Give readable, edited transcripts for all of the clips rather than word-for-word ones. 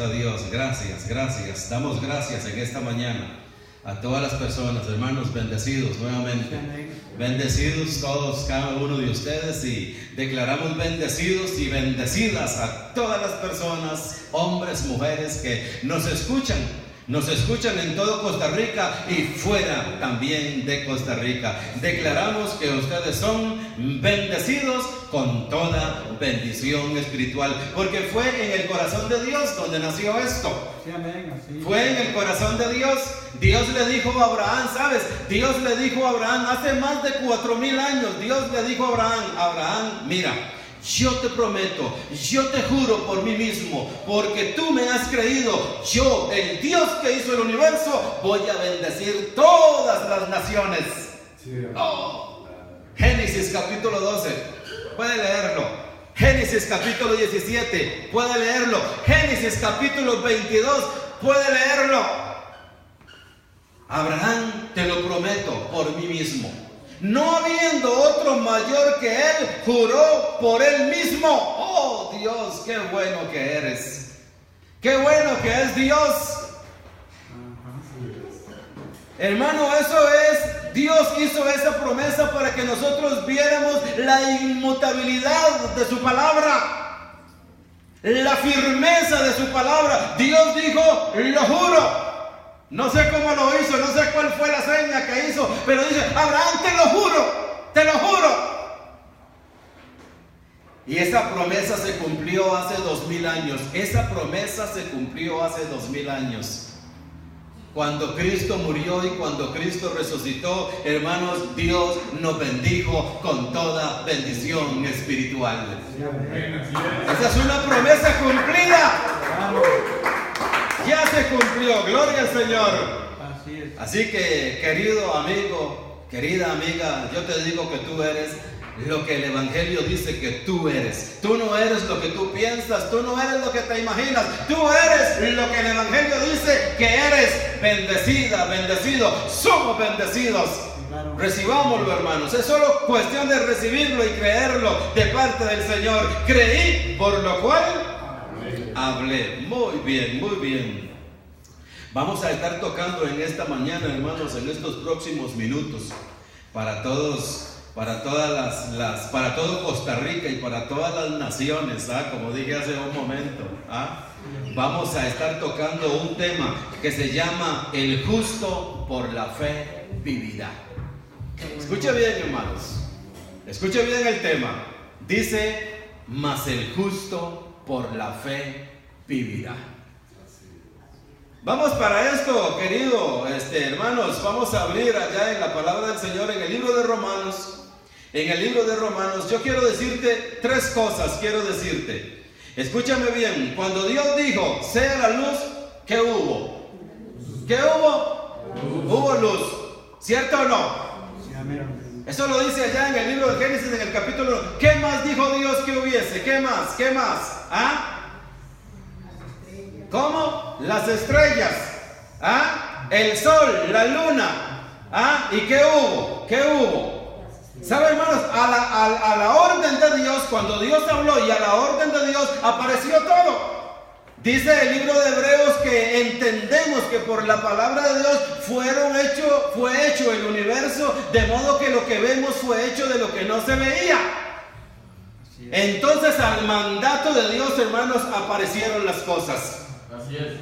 A Dios, gracias. Damos gracias en esta mañana a todas las personas, hermanos, bendecidos nuevamente. Bendecidos todos, cada uno de ustedes, y declaramos bendecidos y bendecidas a todas las personas, hombres, mujeres que nos escuchan en todo Costa Rica y fuera también de Costa Rica. Declaramos que ustedes son bendecidos con toda bendición espiritual, porque fue en el corazón de Dios donde nació esto. Fue en el corazón de Dios. Dios le dijo a Abraham, ¿sabes? Dios le dijo a Abraham hace más de 4,000 años. Dios le dijo a Abraham, mira, yo te prometo, yo te juro por mí mismo, porque tú me has creído, yo, el Dios que hizo el universo, voy a bendecir todas las naciones. Génesis capítulo 12, puede leerlo. Génesis capítulo 17, puede leerlo. Génesis capítulo 22, puede leerlo. Abraham, te lo prometo por mí mismo, no habiendo otro mayor que él, juró por él mismo. Oh Dios, qué bueno que eres. Qué bueno que es Dios. Hermano, eso es, Dios hizo esa promesa para que nosotros viéramos la inmutabilidad de su palabra, la firmeza de su palabra. Dios dijo, lo juro. No sé cómo lo hizo, no sé cuál fue la seña que hizo, pero dice, Abraham, te lo juro. Y esa promesa se cumplió hace 2,000 años. Esa promesa se cumplió hace 2,000 años. Cuando Cristo murió y cuando Cristo resucitó, hermanos, Dios nos bendijo con toda bendición espiritual. Esa es una promesa cumplida. Ya se cumplió, gloria al Señor. Así que, querido amigo, querida amiga, yo te digo que tú eres lo que el Evangelio dice que tú eres. Tú no eres lo que tú piensas, tú no eres lo que te imaginas, tú eres lo que el Evangelio dice que eres. Bendecida, bendecido, somos bendecidos. Recibámoslo, hermanos. Es solo cuestión de recibirlo y creerlo de parte del Señor. Creí, por lo cual hablé. Muy bien, muy bien. Vamos a estar tocando en esta mañana, hermanos, en estos próximos minutos, para todos, para todo Costa Rica y para todas las naciones, como dije hace un momento. Vamos a estar tocando un tema que se llama el justo por la fe vivirá. Escuche bien, hermanos, escuche bien el tema. Dice, mas el justo por la fe vivirá. Vamos para esto, querido hermanos, vamos a abrir allá en la palabra del Señor, en el libro de Romanos. En el libro de Romanos, yo quiero decirte 3 cosas, Escúchame bien, cuando Dios dijo, sea la luz, ¿qué hubo? ¿Qué hubo? Hubo luz, ¿cierto o no? Eso lo dice allá en el libro de Génesis, en el capítulo 1. ¿Qué más dijo Dios que hubiese? ¿Qué más? ¿Cómo? Las estrellas, el sol, la luna, ¿y qué hubo? ¿Sabe, hermanos? A la orden de Dios, cuando Dios habló y a la orden de Dios apareció todo. Dice el libro de Hebreos que entendemos que por la palabra de Dios fue hecho el universo, de modo que lo que vemos fue hecho de lo que no se veía. Entonces, al mandato de Dios, hermanos, aparecieron las cosas. Así es,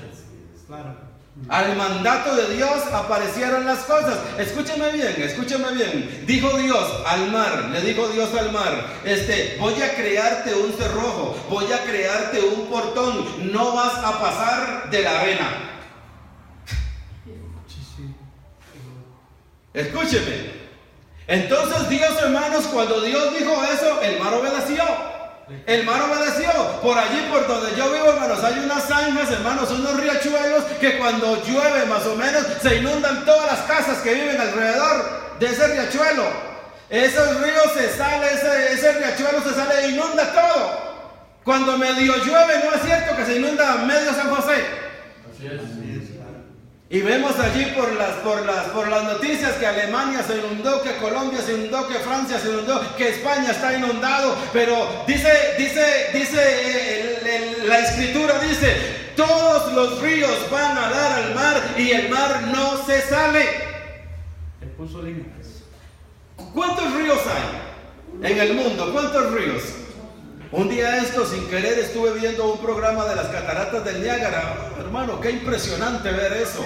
claro. Al mandato de Dios aparecieron las cosas. Escúchame bien. Dijo Dios al mar, le dijo Dios al mar, voy a crearte un cerrojo, voy a crearte un portón, no vas a pasar de la arena. Escúcheme. Entonces Dios, hermanos, cuando Dios dijo eso, el mar obedeció. Por allí, por donde yo vivo, hermanos, hay unas zanjas, hermanos, unos riachuelos que cuando llueve más o menos se inundan todas las casas que viven alrededor de ese riachuelo. Ese riachuelo se sale e inunda todo. Cuando medio llueve, no es cierto que se inunda medio San José. Así es. Y vemos allí por las noticias que Alemania se inundó, que Colombia se inundó, que Francia se inundó, que España está inundado. Pero dice la escritura, dice, todo los ríos van a dar al mar y el mar no se sale. Le puso límites. ¿Cuántos ríos hay en el mundo? ¿Cuántos ríos? Un día sin querer estuve viendo un programa de las cataratas del Niágara. Hermano, qué impresionante ver eso.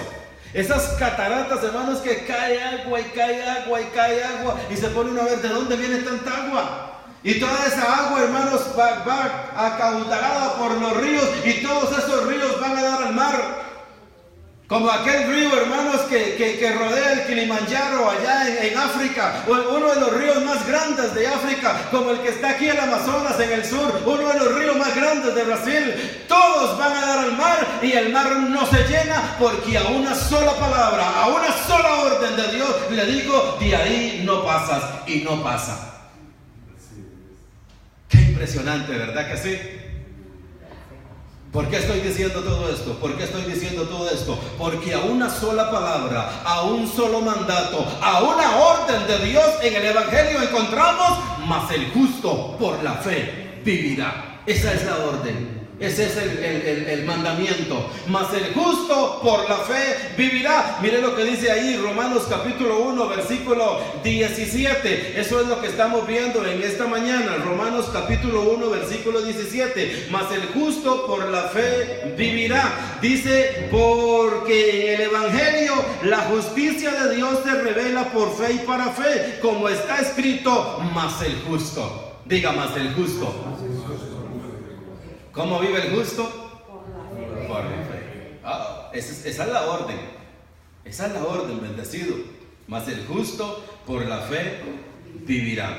Esas cataratas, hermanos, que cae agua y cae agua y cae agua y se pone uno a ver de dónde viene tanta agua. Y toda esa agua, hermanos, va acaudalada por los ríos y todos esos ríos van a dar al mar. Como aquel río, hermanos, que rodea el Kilimanjaro allá en África, uno de los ríos más grandes de África, como el que está aquí en el Amazonas, en el sur, uno de los ríos más grandes de Brasil. Todos van a dar al mar y el mar no se llena, porque a una sola palabra, a una sola orden de Dios, le digo, de ahí no pasas, y no pasa. Qué impresionante, ¿verdad que sí? ¿Por qué estoy diciendo todo esto? ¿Por qué estoy diciendo todo esto? Porque a una sola palabra, a un solo mandato, a una orden de Dios en el Evangelio encontramos, mas el justo por la fe vivirá. Esa es la orden. Ese es el mandamiento. Mas el justo por la fe vivirá. Mire lo que dice ahí Romanos capítulo 1 versículo 17. Eso es lo que estamos viendo en esta mañana. Romanos capítulo 1 versículo 17. Mas el justo por la fe vivirá. Dice, porque en el Evangelio la justicia de Dios se revela por fe y para fe, como está escrito, mas el justo. Diga, mas el justo. ¿Cómo vive el justo? Por la fe. Esa es la orden. Esa es la orden, bendecido. Mas el justo por la fe vivirá.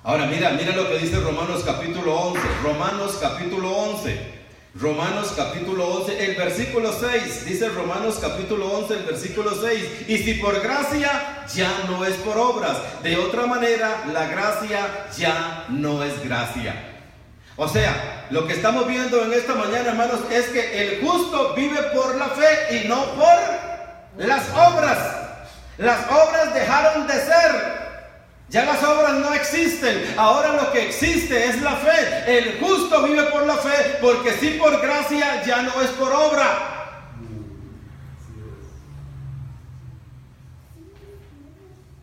Ahora mira lo que dice Romanos capítulo 11. Romanos capítulo 11. Romanos capítulo 11, el versículo 6. Dice Romanos capítulo 11, el versículo 6. Y si por gracia, ya no es por obras. De otra manera, la gracia ya no es gracia. O sea, lo que estamos viendo en esta mañana, hermanos, es que el justo vive por la fe y no por las obras. Las obras dejaron de ser. Ya las obras no existen. Ahora lo que existe es la fe. El justo vive por la fe, porque si por gracia, ya no es por obra.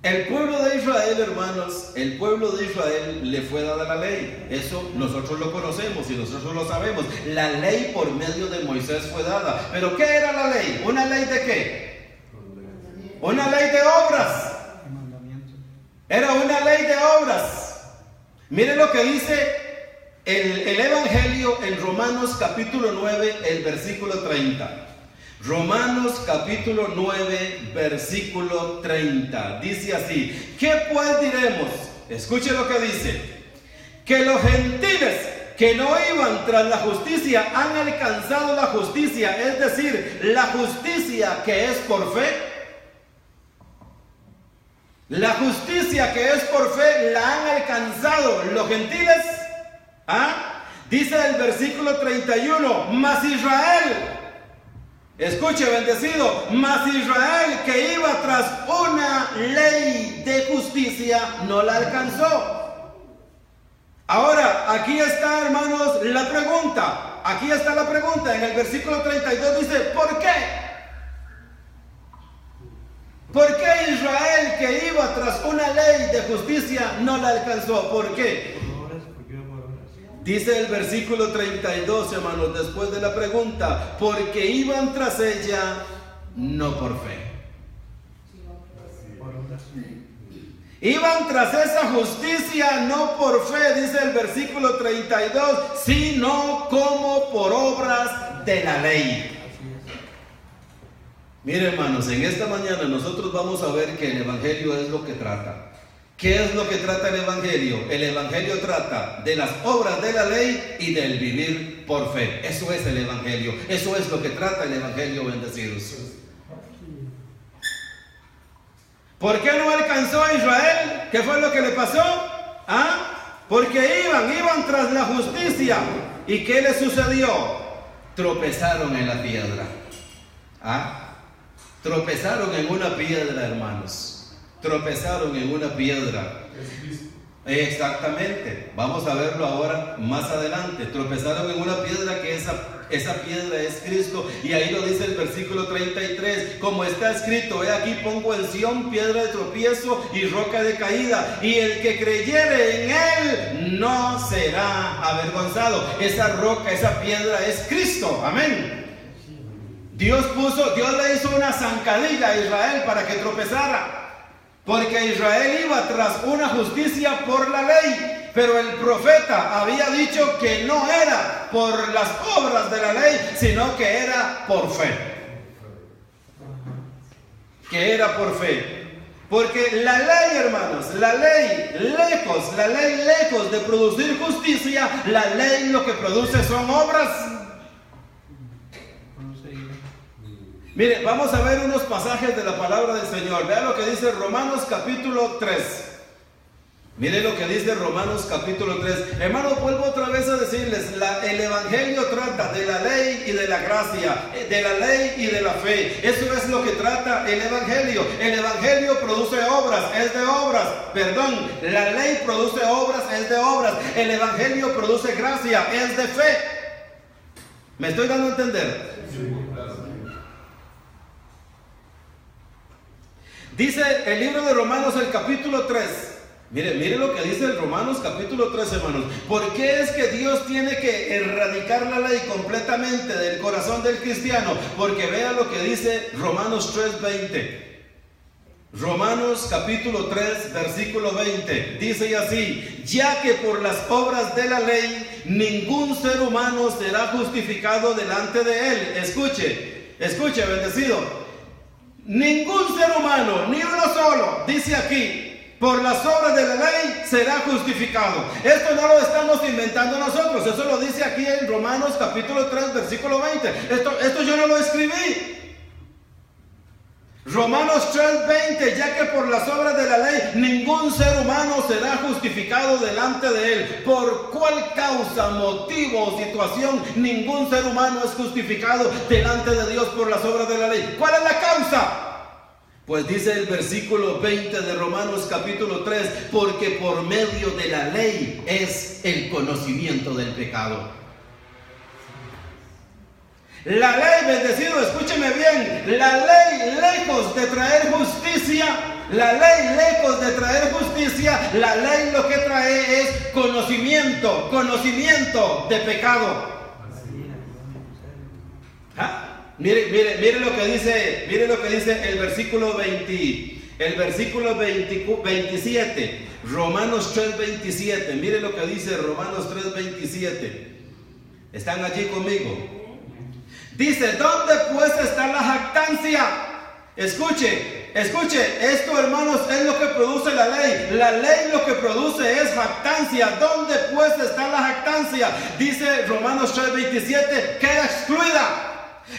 El pueblo de Israel, hermanos, el pueblo de Israel le fue dada la ley. Eso nosotros lo conocemos y nosotros lo sabemos. La ley por medio de Moisés fue dada. ¿Pero qué era la ley? ¿Una ley de qué? Una ley de obras. Era una ley de obras. Miren lo que dice el Evangelio en Romanos capítulo 9, el versículo 30. Romanos capítulo 9 versículo 30 dice así: ¿qué pues diremos? Escuche lo que dice: que los gentiles que no iban tras la justicia han alcanzado la justicia, es decir, la justicia que es por fe. La justicia que es por fe la han alcanzado los gentiles. Dice el versículo 31: mas Israel, escuche, bendecido, mas Israel que iba tras una ley de justicia no la alcanzó. Ahora, aquí está, hermanos, la pregunta. Aquí está la pregunta. En el versículo 32 dice: ¿por qué? ¿Por qué Israel que iba tras una ley de justicia no la alcanzó? ¿Por qué? Dice el versículo 32, hermanos, después de la pregunta: porque iban tras ella no por fe. Iban tras esa justicia no por fe, dice el versículo 32, sino como por obras de la ley. Mire, hermanos, en esta mañana nosotros vamos a ver que el Evangelio es lo que trata. ¿Qué es lo que trata el Evangelio? El Evangelio trata de las obras de la ley y del vivir por fe. Eso es el Evangelio. Eso es lo que trata el Evangelio, bendecidos. ¿Por qué no alcanzó a Israel? ¿Qué fue lo que le pasó? Porque iban tras la justicia. ¿Y qué le sucedió? Tropezaron en la piedra. Tropezaron en una piedra, hermanos. Tropezaron en una piedra. Exactamente. Vamos a verlo ahora más adelante. Tropezaron en una piedra que es esa piedra es Cristo. Y ahí lo dice el versículo 33, como está escrito: he aquí pongo en Sión piedra de tropiezo y roca de caída, y el que creyere en él no será avergonzado. Esa roca, esa piedra es Cristo. Amén. Dios le hizo una zancadilla a Israel para que tropezara, porque Israel iba tras una justicia por la ley, pero el profeta había dicho que no era por las obras de la ley, sino que era por fe. Que era por fe. Porque la ley, hermanos, la ley lejos de producir justicia, la ley lo que produce son obras. Mire, vamos a ver unos pasajes de la palabra del Señor. Vea lo que dice Romanos capítulo 3. Mire lo que dice Romanos capítulo 3. Hermano, vuelvo otra vez a decirles, el Evangelio trata de la ley y de la gracia, de la ley y de la fe. Eso es lo que trata el Evangelio. El Evangelio produce obras, es de obras. Perdón, la ley produce obras, es de obras. El Evangelio produce gracia, es de fe. ¿Me estoy dando a entender? Sí. Dice el libro de Romanos, el capítulo 3. Mire lo que dice el Romanos capítulo 3, hermanos. ¿Por qué es que Dios tiene que erradicar la ley completamente del corazón del cristiano? Porque vea lo que dice Romanos 3:20. Romanos capítulo 3, versículo 20. Dice así: ya que por las obras de la ley ningún ser humano será justificado delante de él. Escuche, bendecido. Ningún ser humano, ni uno solo, dice aquí, por las obras de la ley será justificado. Esto no lo estamos inventando nosotros, eso lo dice aquí en Romanos capítulo 3, versículo 20. Esto yo no lo escribí. Romanos 3:20, ya que por las obras de la ley ningún ser humano será justificado delante de él. ¿Por cuál causa, motivo o situación ningún ser humano es justificado delante de Dios por las obras de la ley? ¿Cuál es la causa? Pues dice el versículo 20 de Romanos capítulo 3, porque por medio de la ley es el conocimiento del pecado. La ley, bendecido, escúcheme bien, la ley lejos de traer justicia, la ley lo que trae es conocimiento de pecado. ¿Ah? Mire lo que dice el versículo 27, Romanos 3:27. Mire lo que dice Romanos 3:27. ¿Están allí conmigo? Dice: ¿dónde pues está la jactancia? Escuche, esto, hermanos, es lo que produce la ley. La ley lo que produce es jactancia. ¿Dónde pues está la jactancia? Dice Romanos 3:27, queda excluida.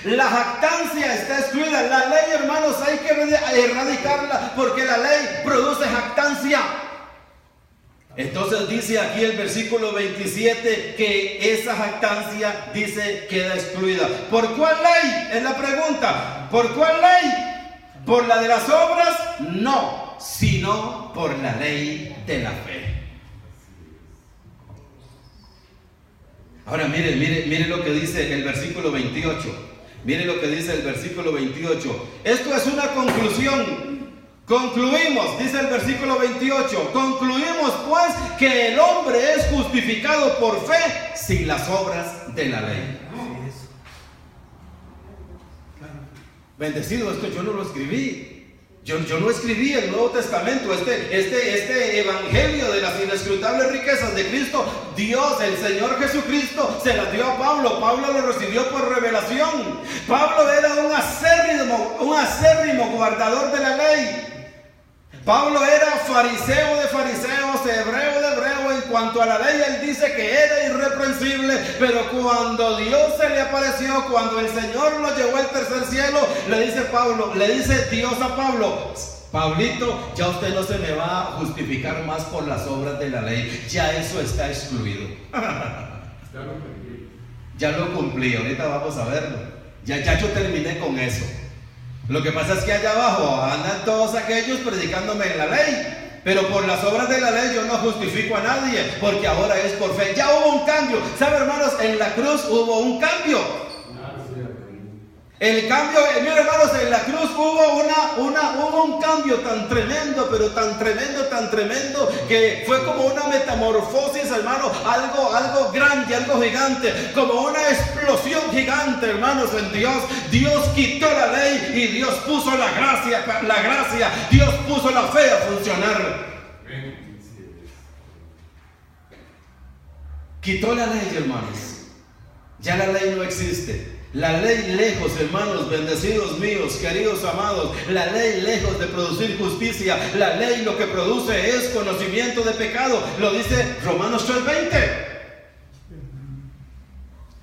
La jactancia está excluida. La ley, hermanos, hay que erradicarla porque la ley produce jactancia. Entonces dice aquí el versículo 27 que esa jactancia, dice, queda excluida. ¿Por cuál ley? Es la pregunta. ¿Por cuál ley? ¿Por la de las obras? No, sino por la ley de la fe. Ahora mire lo que dice el versículo 28. Mire lo que dice el versículo 28. Esto es una conclusión. Concluimos, dice el versículo 28, concluimos pues que el hombre es justificado por fe sin las obras de la ley. Bendecido, esto yo no lo escribí. Yo no escribí el Nuevo Testamento, este evangelio de las inescrutables riquezas de Cristo. Dios, el Señor Jesucristo, se las dio a Pablo. Pablo lo recibió por revelación. Pablo era un acérrimo guardador de la ley. Pablo era fariseo de fariseos, hebreo de hebreo. En cuanto a la ley, él dice que era irreprensible. Pero cuando Dios se le apareció, cuando el Señor lo llevó al tercer cielo, le dice Dios a Pablo: Pablito, ya usted no se me va a justificar más por las obras de la ley. Ya eso está excluido. Ya lo cumplí, ahorita vamos a verlo. Ya yo terminé con eso. Lo que pasa es que allá abajo andan todos aquellos predicándome en la ley. pero por las obras de la ley yo no justifico a nadie, porque ahora es por fe. Ya hubo un cambio. ¿Sabe, hermanos? En la cruz hubo un cambio. El cambio, miren, hermanos, en la cruz hubo un cambio tan tremendo, pero tan tremendo, que fue como una metamorfosis, hermano, algo grande, algo gigante, como una explosión gigante, hermanos, en Dios. Dios quitó la ley y Dios puso la gracia, Dios puso la fe a funcionar. Quitó la ley, hermanos. Ya la ley no existe. La ley lejos, hermanos, bendecidos míos, queridos amados, la ley lejos de producir justicia, la ley lo que produce es conocimiento de pecado, lo dice Romanos 3:20.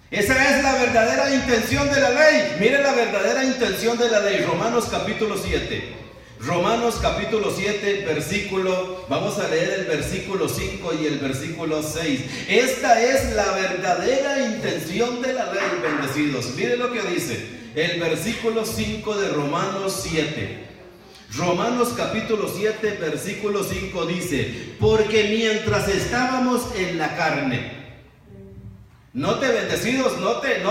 Esa es la verdadera intención de la ley. Mire la verdadera intención de la ley. Romanos capítulo 7. Romanos capítulo 7, vamos a leer el versículo 5 y el versículo 6. Esta es la verdadera intención de la ley, bendecidos. Mire lo que dice el versículo 5 de Romanos 7. Romanos capítulo 7, versículo 5 dice: porque mientras estábamos en la carne. Note, bendecidos, note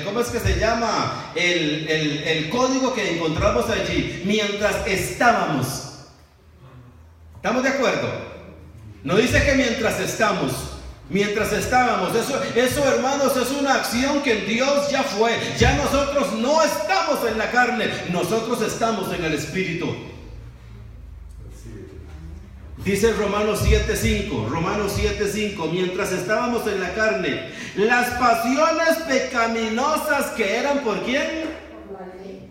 ¿cómo es que se llama? El código que encontramos allí. Mientras estábamos. ¿Estamos de acuerdo? No dice que mientras estábamos. Eso, hermanos, es una acción que en Dios ya fue. Ya nosotros no estamos en la carne, nosotros estamos en el Espíritu. Dice Romanos 7:5, mientras estábamos en la carne, las pasiones pecaminosas que eran ¿por quién? Por la ley.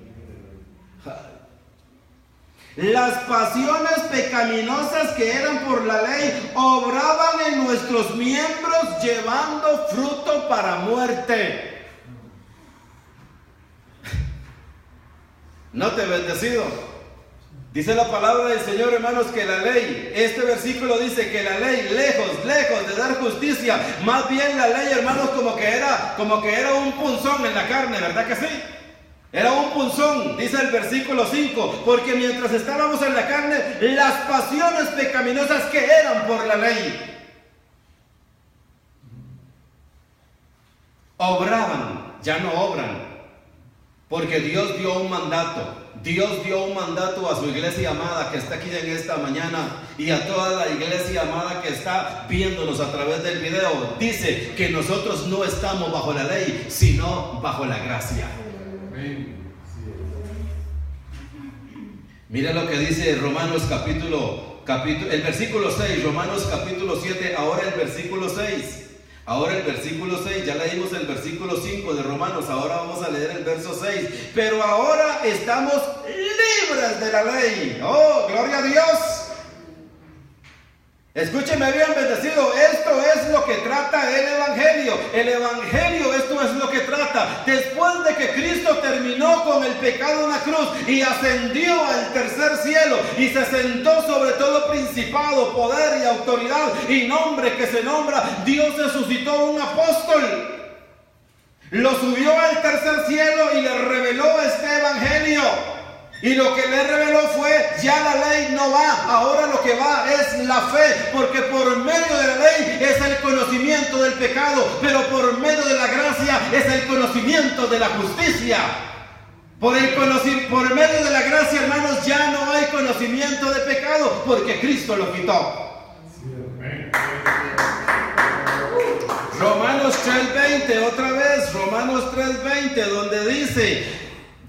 Las pasiones pecaminosas que eran por la ley obraban en nuestros miembros llevando fruto para muerte. No te bendecido. Dice la palabra del Señor, hermanos, que la ley, este versículo dice que la ley, lejos de dar justicia, más bien la ley, hermanos, como que era un punzón en la carne, ¿verdad que sí? Era un punzón, dice el versículo 5, porque mientras estábamos en la carne, las pasiones pecaminosas que eran por la ley, obraban, ya no obran, porque Dios dio un mandato. Dios dio un mandato a su iglesia amada que está aquí en esta mañana y a toda la iglesia amada que está viéndonos a través del video. Dice que nosotros no estamos bajo la ley, sino bajo la gracia. Mira lo que dice Romanos capítulo, el versículo 6, Romanos capítulo 7, ahora el versículo 6. Ahora el versículo 6, ya leímos el versículo 5 de Romanos, ahora vamos a leer el verso 6. Pero ahora estamos libres de la ley. ¡Oh, gloria a Dios! Escúcheme bien, bendecido, esto es lo que trata el Evangelio. El Evangelio, esto es lo que trata. Después de que Cristo terminó con el pecado en la cruz y ascendió al tercer cielo y se sentó sobre todo principado, poder y autoridad y nombre que se nombra, Dios resucitó un apóstol. Lo subió al tercer cielo y le reveló este Evangelio. Y lo que le reveló fue, ya la ley no va, ahora lo que va es la fe, porque por medio de la ley es el conocimiento del pecado, pero por medio de la gracia es el conocimiento de la justicia. Por medio de la gracia, hermanos, ya no hay conocimiento de pecado, porque Cristo lo quitó. Romanos 3:20, otra vez, Romanos 3:20, donde dice: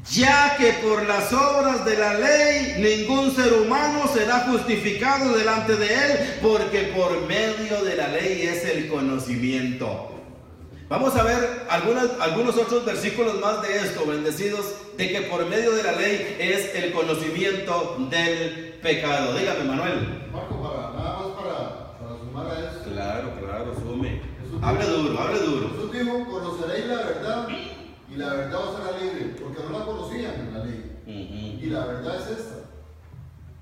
ya que por las obras de la ley ningún ser humano será justificado delante de él, porque por medio de la ley es el conocimiento. Vamos a ver algunos otros versículos más de esto, bendecidos, de que por medio de la ley es el conocimiento del pecado. Dígame, Manuel. Marco, nada más para sumar a eso. Claro, sume. Hable duro. Jesús dijo: conoceréis la verdad y la verdad os hará libre, porque no la conocían en la ley. Y la verdad es esta,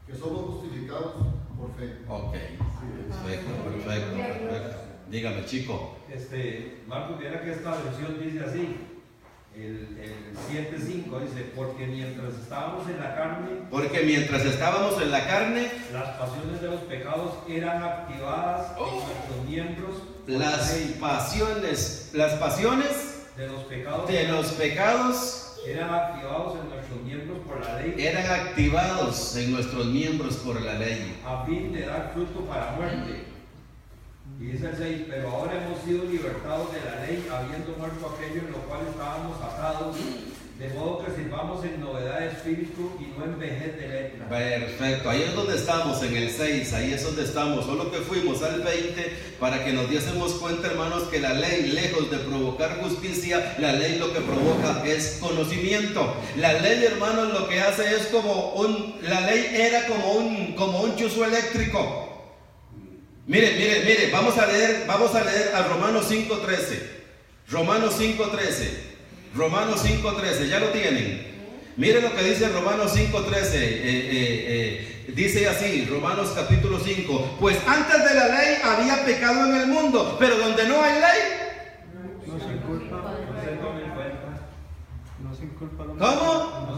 que somos justificados por fe. Ok, perfecto. Dígame, chico. Marcos, viera que esta versión dice así: el 7:5 dice, porque mientras estábamos en la carne, las pasiones de los pecados eran activadas en nuestros miembros. Las pasiones de los pecados eran activados en nuestros miembros por la ley. Eran activados en nuestros miembros por la ley. A fin de dar fruto para muerte. Y dice el 6, pero ahora hemos sido libertados de la ley, habiendo muerto aquello en lo cual estábamos atados, de modo que sirvamos en novedad de espíritu y no en vejez de letra. Perfecto, ahí es donde estamos, en el 6, ahí es donde estamos, solo que fuimos al 20 para que nos diésemos cuenta, hermanos, que la ley, lejos de provocar justicia, la ley lo que provoca es conocimiento. La ley, hermanos, lo que hace es la ley era como un chuzo eléctrico. Mire, vamos a leer a Romanos 5:13. Romanos 5:13, ¿ya lo tienen? Mire lo que dice Romanos 5:13. Dice así, Romanos capítulo 5. Pues antes de la ley había pecado en el mundo, pero donde no hay ley, no se inculpa. No se inculpa al hombre. ¿cómo?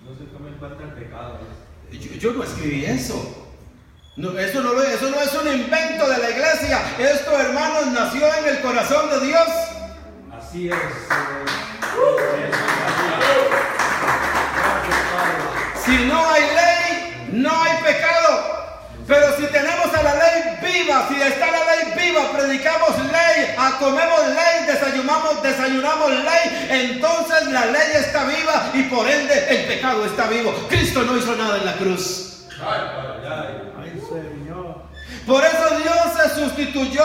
No se tome en cuenta el pecado. Yo no escribí eso. No, eso no es un invento de la iglesia. Esto, hermanos, nació en el corazón de Dios. Así es. Si no hay ley, no hay pecado. Pero si tenemos a la ley viva, si está la ley viva, predicamos ley, comemos ley, desayunamos ley, entonces la ley está viva y por ende el pecado está vivo. Cristo no hizo nada en la cruz. Ay, Señor. Por eso Dios se sustituyó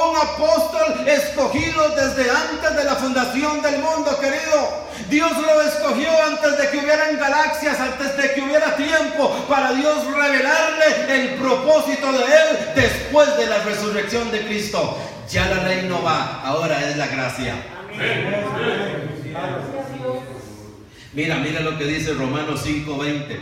un apóstol escogido desde antes de la fundación del mundo, querido. Dios lo escogió antes de que hubieran galaxias, antes de que hubiera tiempo, para Dios revelarle el propósito de Él después de la resurrección de Cristo. Ya la ley no va, ahora es la gracia. Mira lo que dice Romanos 5:20.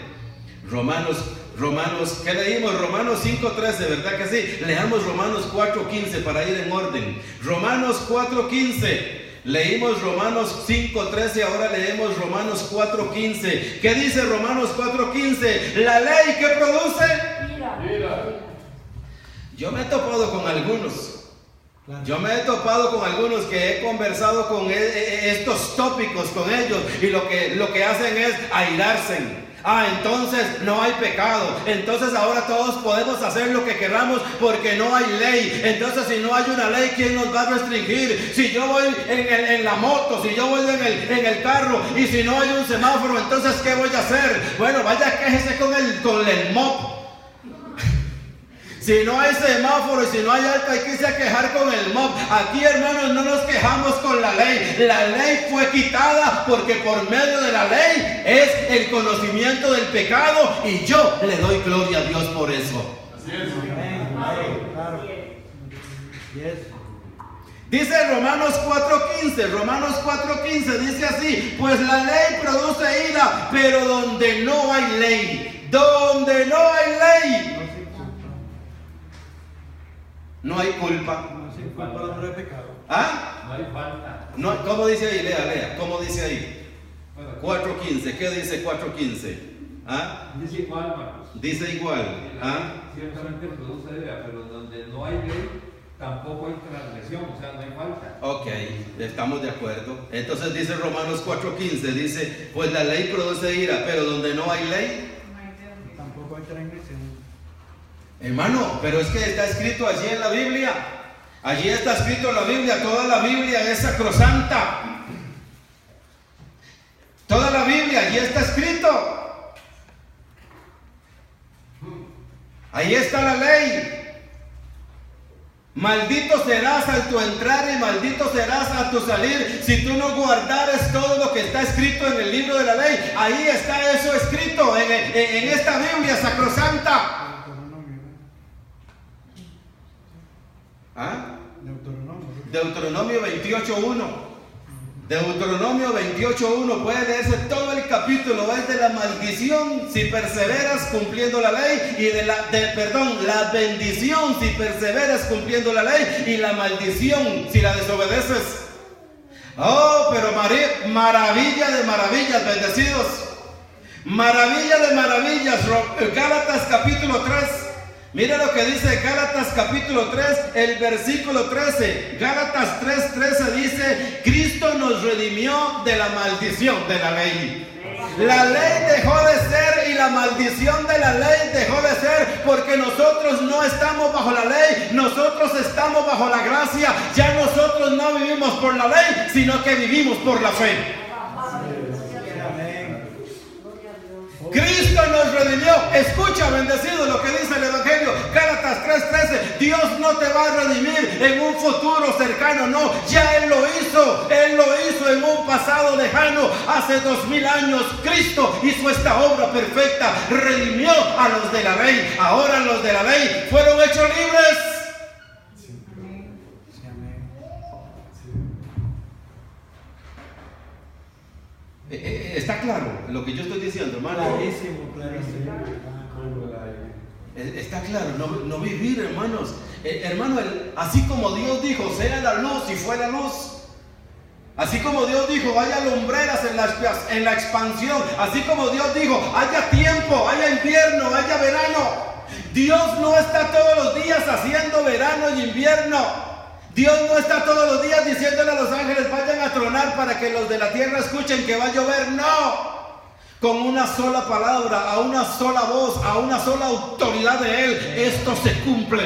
Romanos, ¿qué leímos? Romanos 5:13, ¿verdad que sí? Leamos Romanos 4:15 para ir en orden. Romanos 4:15. Leímos Romanos 5:13, ahora leemos Romanos 4:15. ¿Qué dice Romanos 4:15? La ley que produce ira. Yo me he topado con algunos que he conversado con estos tópicos con ellos y lo que hacen es airarse. Entonces no hay pecado. Entonces ahora todos podemos hacer lo que queramos porque no hay ley. Entonces si no hay una ley, ¿quién nos va a restringir? Si yo voy en la moto, si yo voy en el carro y si no hay un semáforo, entonces ¿qué voy a hacer? Bueno, vaya, quéjese con el MOP. Si no hay semáforo y si no hay alto, hay que irse a quejar con el MOP. Aquí, hermanos, no nos quejamos con la ley. La ley fue quitada porque por medio de la ley es el conocimiento del pecado y yo le doy gloria a Dios por eso. Así es. Claro. Dice Romanos 4:15 dice así, pues la ley produce ira, pero donde no hay ley, no hay culpa. No se inculpa al hombre de pecado. No hay falta. No, ¿cómo dice ahí? Lea. ¿Cómo dice ahí? 4:15. ¿Qué dice 4:15? Dice igual, Marcos. Dice igual. Ciertamente produce ira, pero donde no hay ley, tampoco hay transgresión, o sea, no hay falta. Ok, estamos de acuerdo. Entonces dice Romanos 4:15, dice, pues la ley produce ira, pero donde no hay ley, tampoco hay transgresión. hermano, pero es que está escrito allí en la Biblia. Allí está escrito en la Biblia, toda la Biblia es sacrosanta. Toda la Biblia, allí está escrito. Ahí está la ley. Maldito serás al tu entrar y maldito serás a tu salir si tú no guardares todo lo que está escrito en el libro de la ley. Ahí está eso escrito en esta Biblia sacrosanta. Deuteronomio 28:1. Deuteronomio 28:1, puede leerse todo el capítulo, es de la maldición si perseveras cumpliendo la ley y la bendición si perseveras cumpliendo la ley y la maldición si la desobedeces. Oh, pero maravilla de maravillas, bendecidos. Maravilla de maravillas. Gálatas capítulo 3. Mira lo que dice Gálatas capítulo 3, el versículo 13. Gálatas 3:13 dice: Cristo nos redimió de la maldición de la ley. La ley dejó de ser y la maldición de la ley dejó de ser, porque nosotros no estamos bajo la ley, nosotros estamos bajo la gracia. Ya nosotros no vivimos por la ley, sino que vivimos por la fe. Cristo nos redimió. Escucha, bendecido, lo que dice el Evangelio. Gálatas 3:13. Dios no te va a redimir en un futuro cercano, no. Ya Él lo hizo. Él lo hizo en un pasado lejano. Hace 2000 años Cristo hizo esta obra perfecta. Redimió a los de la ley. Ahora los de la ley fueron hechos libres. ¿Está claro lo que yo estoy diciendo, hermano? Clarísimo, clarísimo. Está claro, no vivir, hermanos. Hermano, así como Dios dijo, sea la luz, y fue la luz. Así como Dios dijo, haya lumbreras en la expansión. Así como Dios dijo, haya tiempo, haya invierno, haya verano. Dios no está todos los días haciendo verano y invierno. Dios no está todos los días diciéndole a los ángeles, vayan a tronar para que los de la tierra escuchen que va a llover. No. Con una sola palabra, a una sola voz, a una sola autoridad de Él, esto se cumple.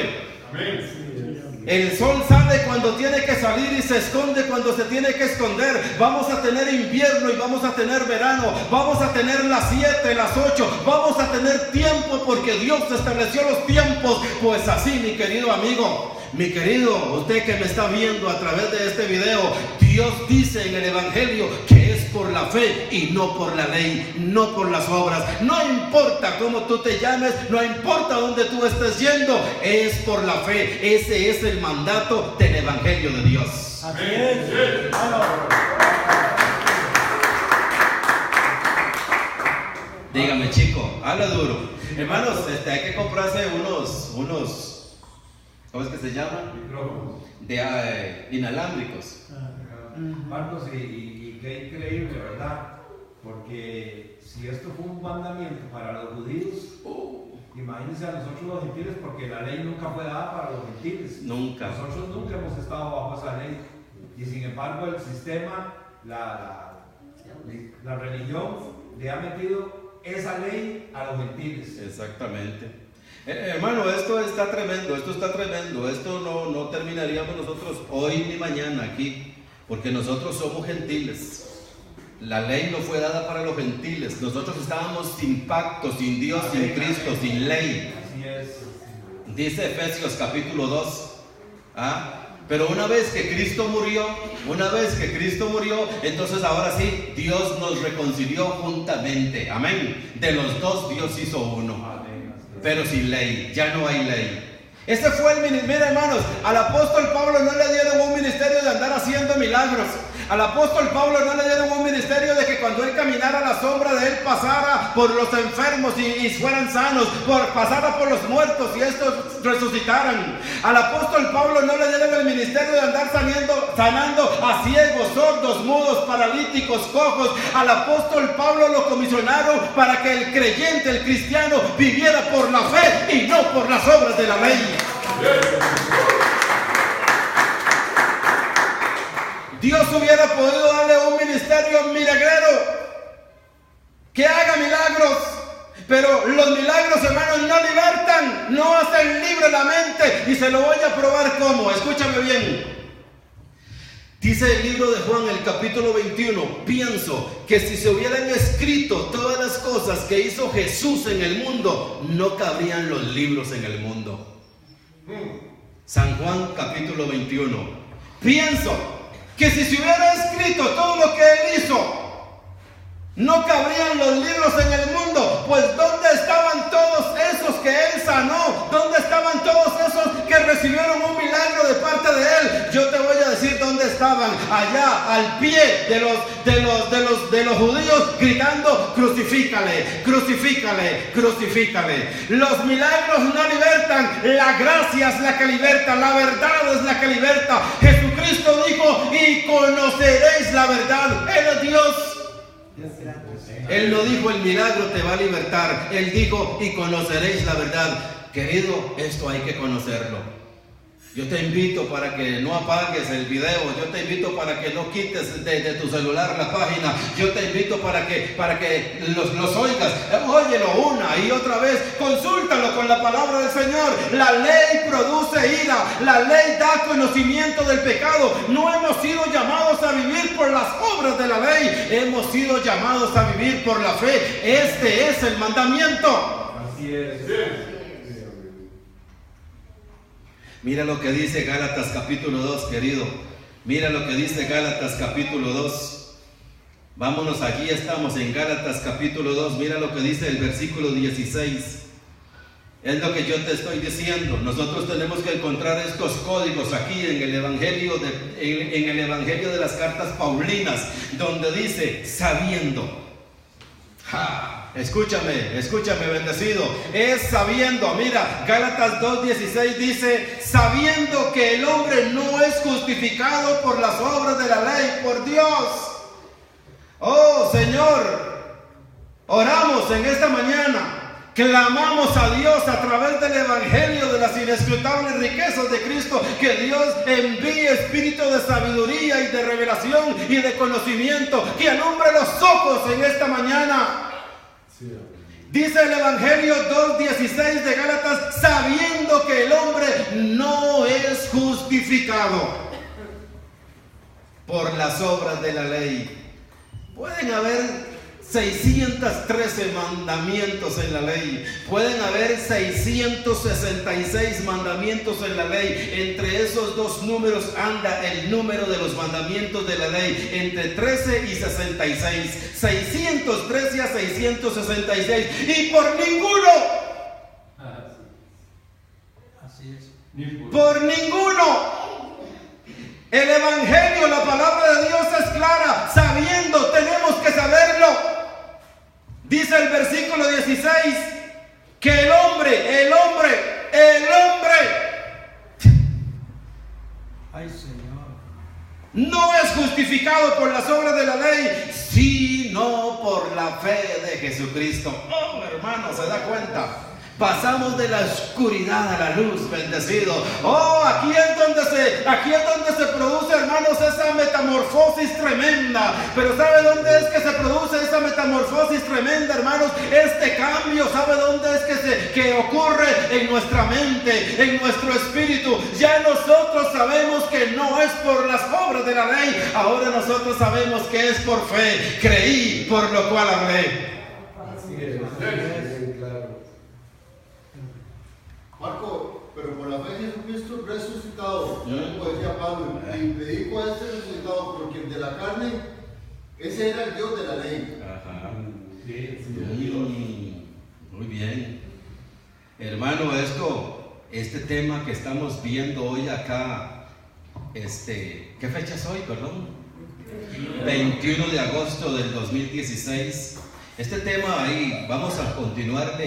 Amén. El sol sale cuando tiene que salir y se esconde cuando se tiene que esconder. Vamos a tener invierno y vamos a tener verano. Vamos a tener las 7, las 8. Vamos a tener tiempo porque Dios estableció los tiempos. Pues así, mi querido amigo, mi querido, usted que me está viendo a través de este video, Dios dice en el Evangelio que es por la fe y no por la ley, no por las obras. No importa cómo tú te llames, no importa dónde tú estés yendo, es por la fe. Ese es el mandato del Evangelio de Dios. Así es. Dígame, chico, habla duro. Hermanos, hay que comprarse unos ¿cómo es que se llaman? Micrófonos. De inalámbricos. Marcos, y qué increíble, ¿verdad? Porque si esto fue un mandamiento para los judíos, imagínense a nosotros los gentiles, porque la ley nunca fue dada para los gentiles. Nunca. Nosotros nunca hemos estado bajo esa ley. Y sin embargo el sistema, la religión le ha metido esa ley a los gentiles. Exactamente. Hermano, esto está tremendo, esto no terminaríamos nosotros hoy ni mañana aquí, porque nosotros somos gentiles. La ley no fue dada para los gentiles, nosotros estábamos sin pacto, sin Dios, sin Cristo, sin ley. Así es. Dice Efesios capítulo 2, pero una vez que Cristo murió, entonces ahora sí, Dios nos reconcilió juntamente, amén. De los dos Dios hizo uno. Pero sin ley, ya no hay ley. Ese fue el ministerio. Mira, hermanos, al apóstol Pablo no le dieron un ministerio de andar haciendo milagros. Al apóstol Pablo no le dieron un ministerio de que cuando él caminara a la sombra de él pasara por los enfermos y fueran sanos, pasara por los muertos y estos resucitaran. Al apóstol Pablo no le dieron el ministerio de andar sanando a ciegos, sordos, mudos, paralíticos, cojos. Al apóstol Pablo lo comisionaron para que el creyente, el cristiano, viviera por la fe y no por las obras de la ley. Dios hubiera podido darle un ministerio milagrero que haga milagros, pero los milagros, hermanos, no libertan, no hacen libre la mente. Y se lo voy a probar cómo. Escúchame bien. Dice el libro de Juan, el capítulo 21, pienso que si se hubieran escrito todas las cosas que hizo Jesús en el mundo, no cabrían los libros en el mundo. San Juan capítulo 21. Pienso que si se hubiera escrito todo lo que él hizo, no cabrían los libros en el mundo. Pues ¿dónde estaban todos esos que él sanó? ¿Dónde estaban todos esos que que recibieron un milagro de parte de Él. Yo te voy a decir dónde estaban, allá al pie de los judíos, gritando: crucifícale, crucifícale, crucifícale. Los milagros no libertan, la gracia es la que liberta, la verdad es la que liberta. Jesucristo dijo: y conoceréis la verdad. Él es Dios. Él no dijo: el milagro te va a libertar. Él dijo: y conoceréis la verdad. Querido, esto hay que conocerlo. Yo te invito para que no apagues el video. Yo te invito para que no quites de tu celular la página. Yo te invito para que los oigas. Óyelo una y otra vez. Consúltalo con la palabra del Señor. La ley produce ira. La ley da conocimiento del pecado. No hemos sido llamados a vivir por las obras de la ley. Hemos sido llamados a vivir por la fe. Este es el mandamiento. Así es. Mira lo que dice Gálatas capítulo 2, querido. Mira lo que dice Gálatas capítulo 2. Vámonos, aquí estamos en Gálatas capítulo 2. Mira lo que dice el versículo 16. Es lo que yo te estoy diciendo. Nosotros tenemos que encontrar estos códigos aquí en el Evangelio de las cartas paulinas, donde dice: sabiendo. Escúchame, bendecido. Es sabiendo. Mira, Gálatas 2:16 dice: sabiendo que el hombre no es justificado por las obras de la ley, por Dios. Oh Señor, oramos en esta mañana, clamamos a Dios a través del Evangelio de las inescrutables riquezas de Cristo, que Dios envíe espíritu de sabiduría y de revelación y de conocimiento, que alumbre los ojos en esta mañana. Dice el Evangelio 2:16 de Gálatas: sabiendo que el hombre no es justificado por las obras de la ley. Pueden haber 613 mandamientos en la ley. Pueden haber 666 mandamientos en la ley. Entre esos dos números anda el número de los mandamientos de la ley, entre 13 y 66. 613 a 666. Y por ninguno. Así es. Por ninguno. El Evangelio, la palabra de Dios es clara. Sabiendo, tenemos que saberlo. Dice el versículo 16 que el hombre Ay, Señor. no es justificado por las obras de la ley, sino por la fe de Jesucristo. Oh, hermano, ¿se da cuenta? Pasamos de la oscuridad a la luz, bendecido. Oh, aquí es donde se produce, hermanos, esa metamorfosis tremenda. Pero ¿sabe dónde es que se produce esa metamorfosis tremenda, hermanos? Este cambio, ¿sabe dónde es que ocurre? En nuestra mente, en nuestro espíritu. Ya nosotros sabemos que no es por las obras de la ley. Ahora nosotros sabemos que es por fe. Creí, por lo cual hablé. Así es. Claro. Marco, pero por la fe de Jesucristo resucitado, como decía Pablo, y predico a este resucitado, porque el de la carne, ese era el Dios de la ley. Ajá. Sí. Muy bien. Hermano, este tema que estamos viendo hoy acá, ¿qué fecha es hoy, perdón? 21 de agosto del 2016. Este tema ahí, vamos a continuar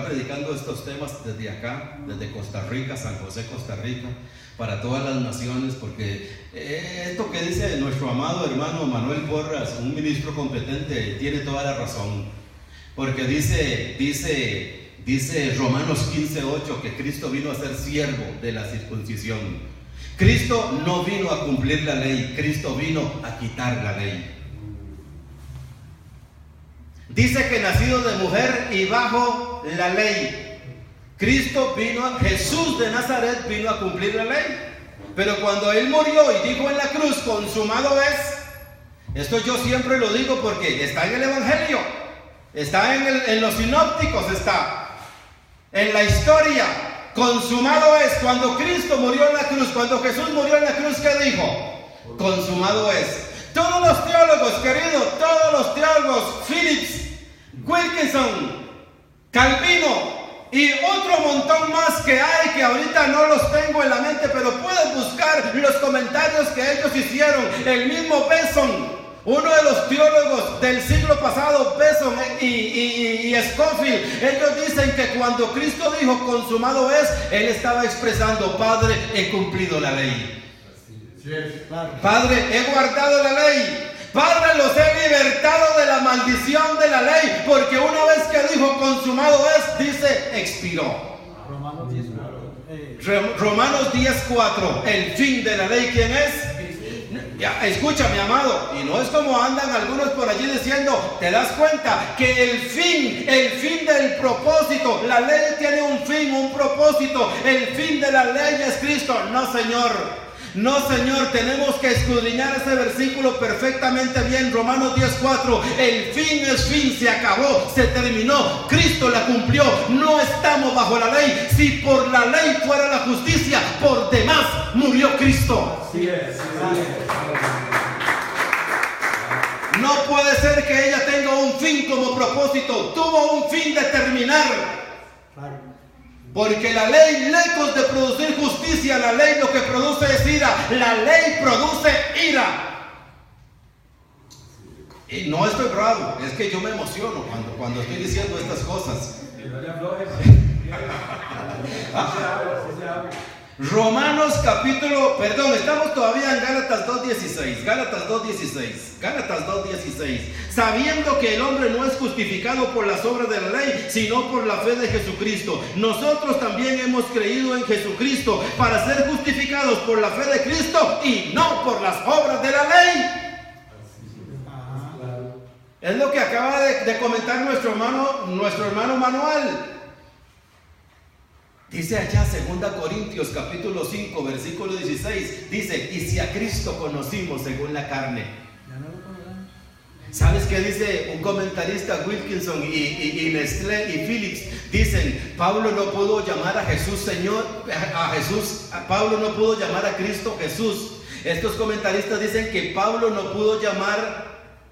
predicando estos temas desde acá, desde Costa Rica, San José, Costa Rica, para todas las naciones, porque esto que dice nuestro amado hermano Manuel Porras, un ministro competente, tiene toda la razón, porque dice Romanos 15:8 que Cristo vino a ser siervo de la circuncisión. Cristo no vino a cumplir la ley, Cristo vino a quitar la ley. Dice que nacido de mujer y bajo la ley. Jesús de Nazaret vino a cumplir la ley. Pero cuando Él murió y dijo en la cruz: consumado es. Esto yo siempre lo digo porque está en el Evangelio, está en los sinópticos, está en la historia. Consumado es. Cuando Cristo murió en la cruz, cuando Jesús murió en la cruz, ¿qué dijo? Consumado es. Todos los teólogos, querido, todos los teólogos, Phillips, Wilkinson, Calvino, Y otro montón más que hay, que ahorita no los tengo en la mente, pero puedes buscar los comentarios que ellos hicieron. El mismo Benson, uno de los teólogos del siglo pasado, Benson y Scofield, ellos dicen que cuando Cristo dijo consumado es, Él estaba expresando: Padre, he cumplido la ley. Padre, he guardado la ley. Padre, los he libertado de la maldición de la ley, porque una vez que dijo consumado es, dice, expiró. Romanos 10:4, el fin de la ley, ¿quién es? Ya, escúchame, amado, y no es como andan algunos por allí diciendo, ¿te das cuenta que el fin del propósito, la ley tiene un fin, un propósito, el fin de la ley es Cristo? No, Señor. No, Señor, tenemos que escudriñar ese versículo perfectamente bien. Romanos 10:4, el fin es fin, se acabó, se terminó, Cristo la cumplió, no estamos bajo la ley. Si por la ley fuera la justicia, por demás murió Cristo. Así es. No puede ser que ella tenga un fin como propósito, tuvo un fin de terminar. Porque la ley, lejos de producir justicia, la ley lo que produce es ira. La ley produce ira. Y no estoy bravo, es que yo me emociono cuando estoy diciendo estas cosas. Romanos estamos todavía en Gálatas 2:16. Gálatas 2:16. Sabiendo que el hombre no es justificado por las obras de la ley, sino por la fe de Jesucristo. Nosotros también hemos creído en Jesucristo para ser justificados por la fe de Cristo y no por las obras de la ley. Es lo que acaba de comentar nuestro hermano Manuel. Dice allá 2 Corintios capítulo 5 versículo 16, dice, y si a Cristo conocimos según la carne. ¿Sabes qué dice un comentarista? Wilkinson y Nestlé y Phillips dicen, Pablo no pudo llamar a Jesús Señor, Pablo no pudo llamar a Cristo Jesús. Estos comentaristas dicen que Pablo no pudo llamar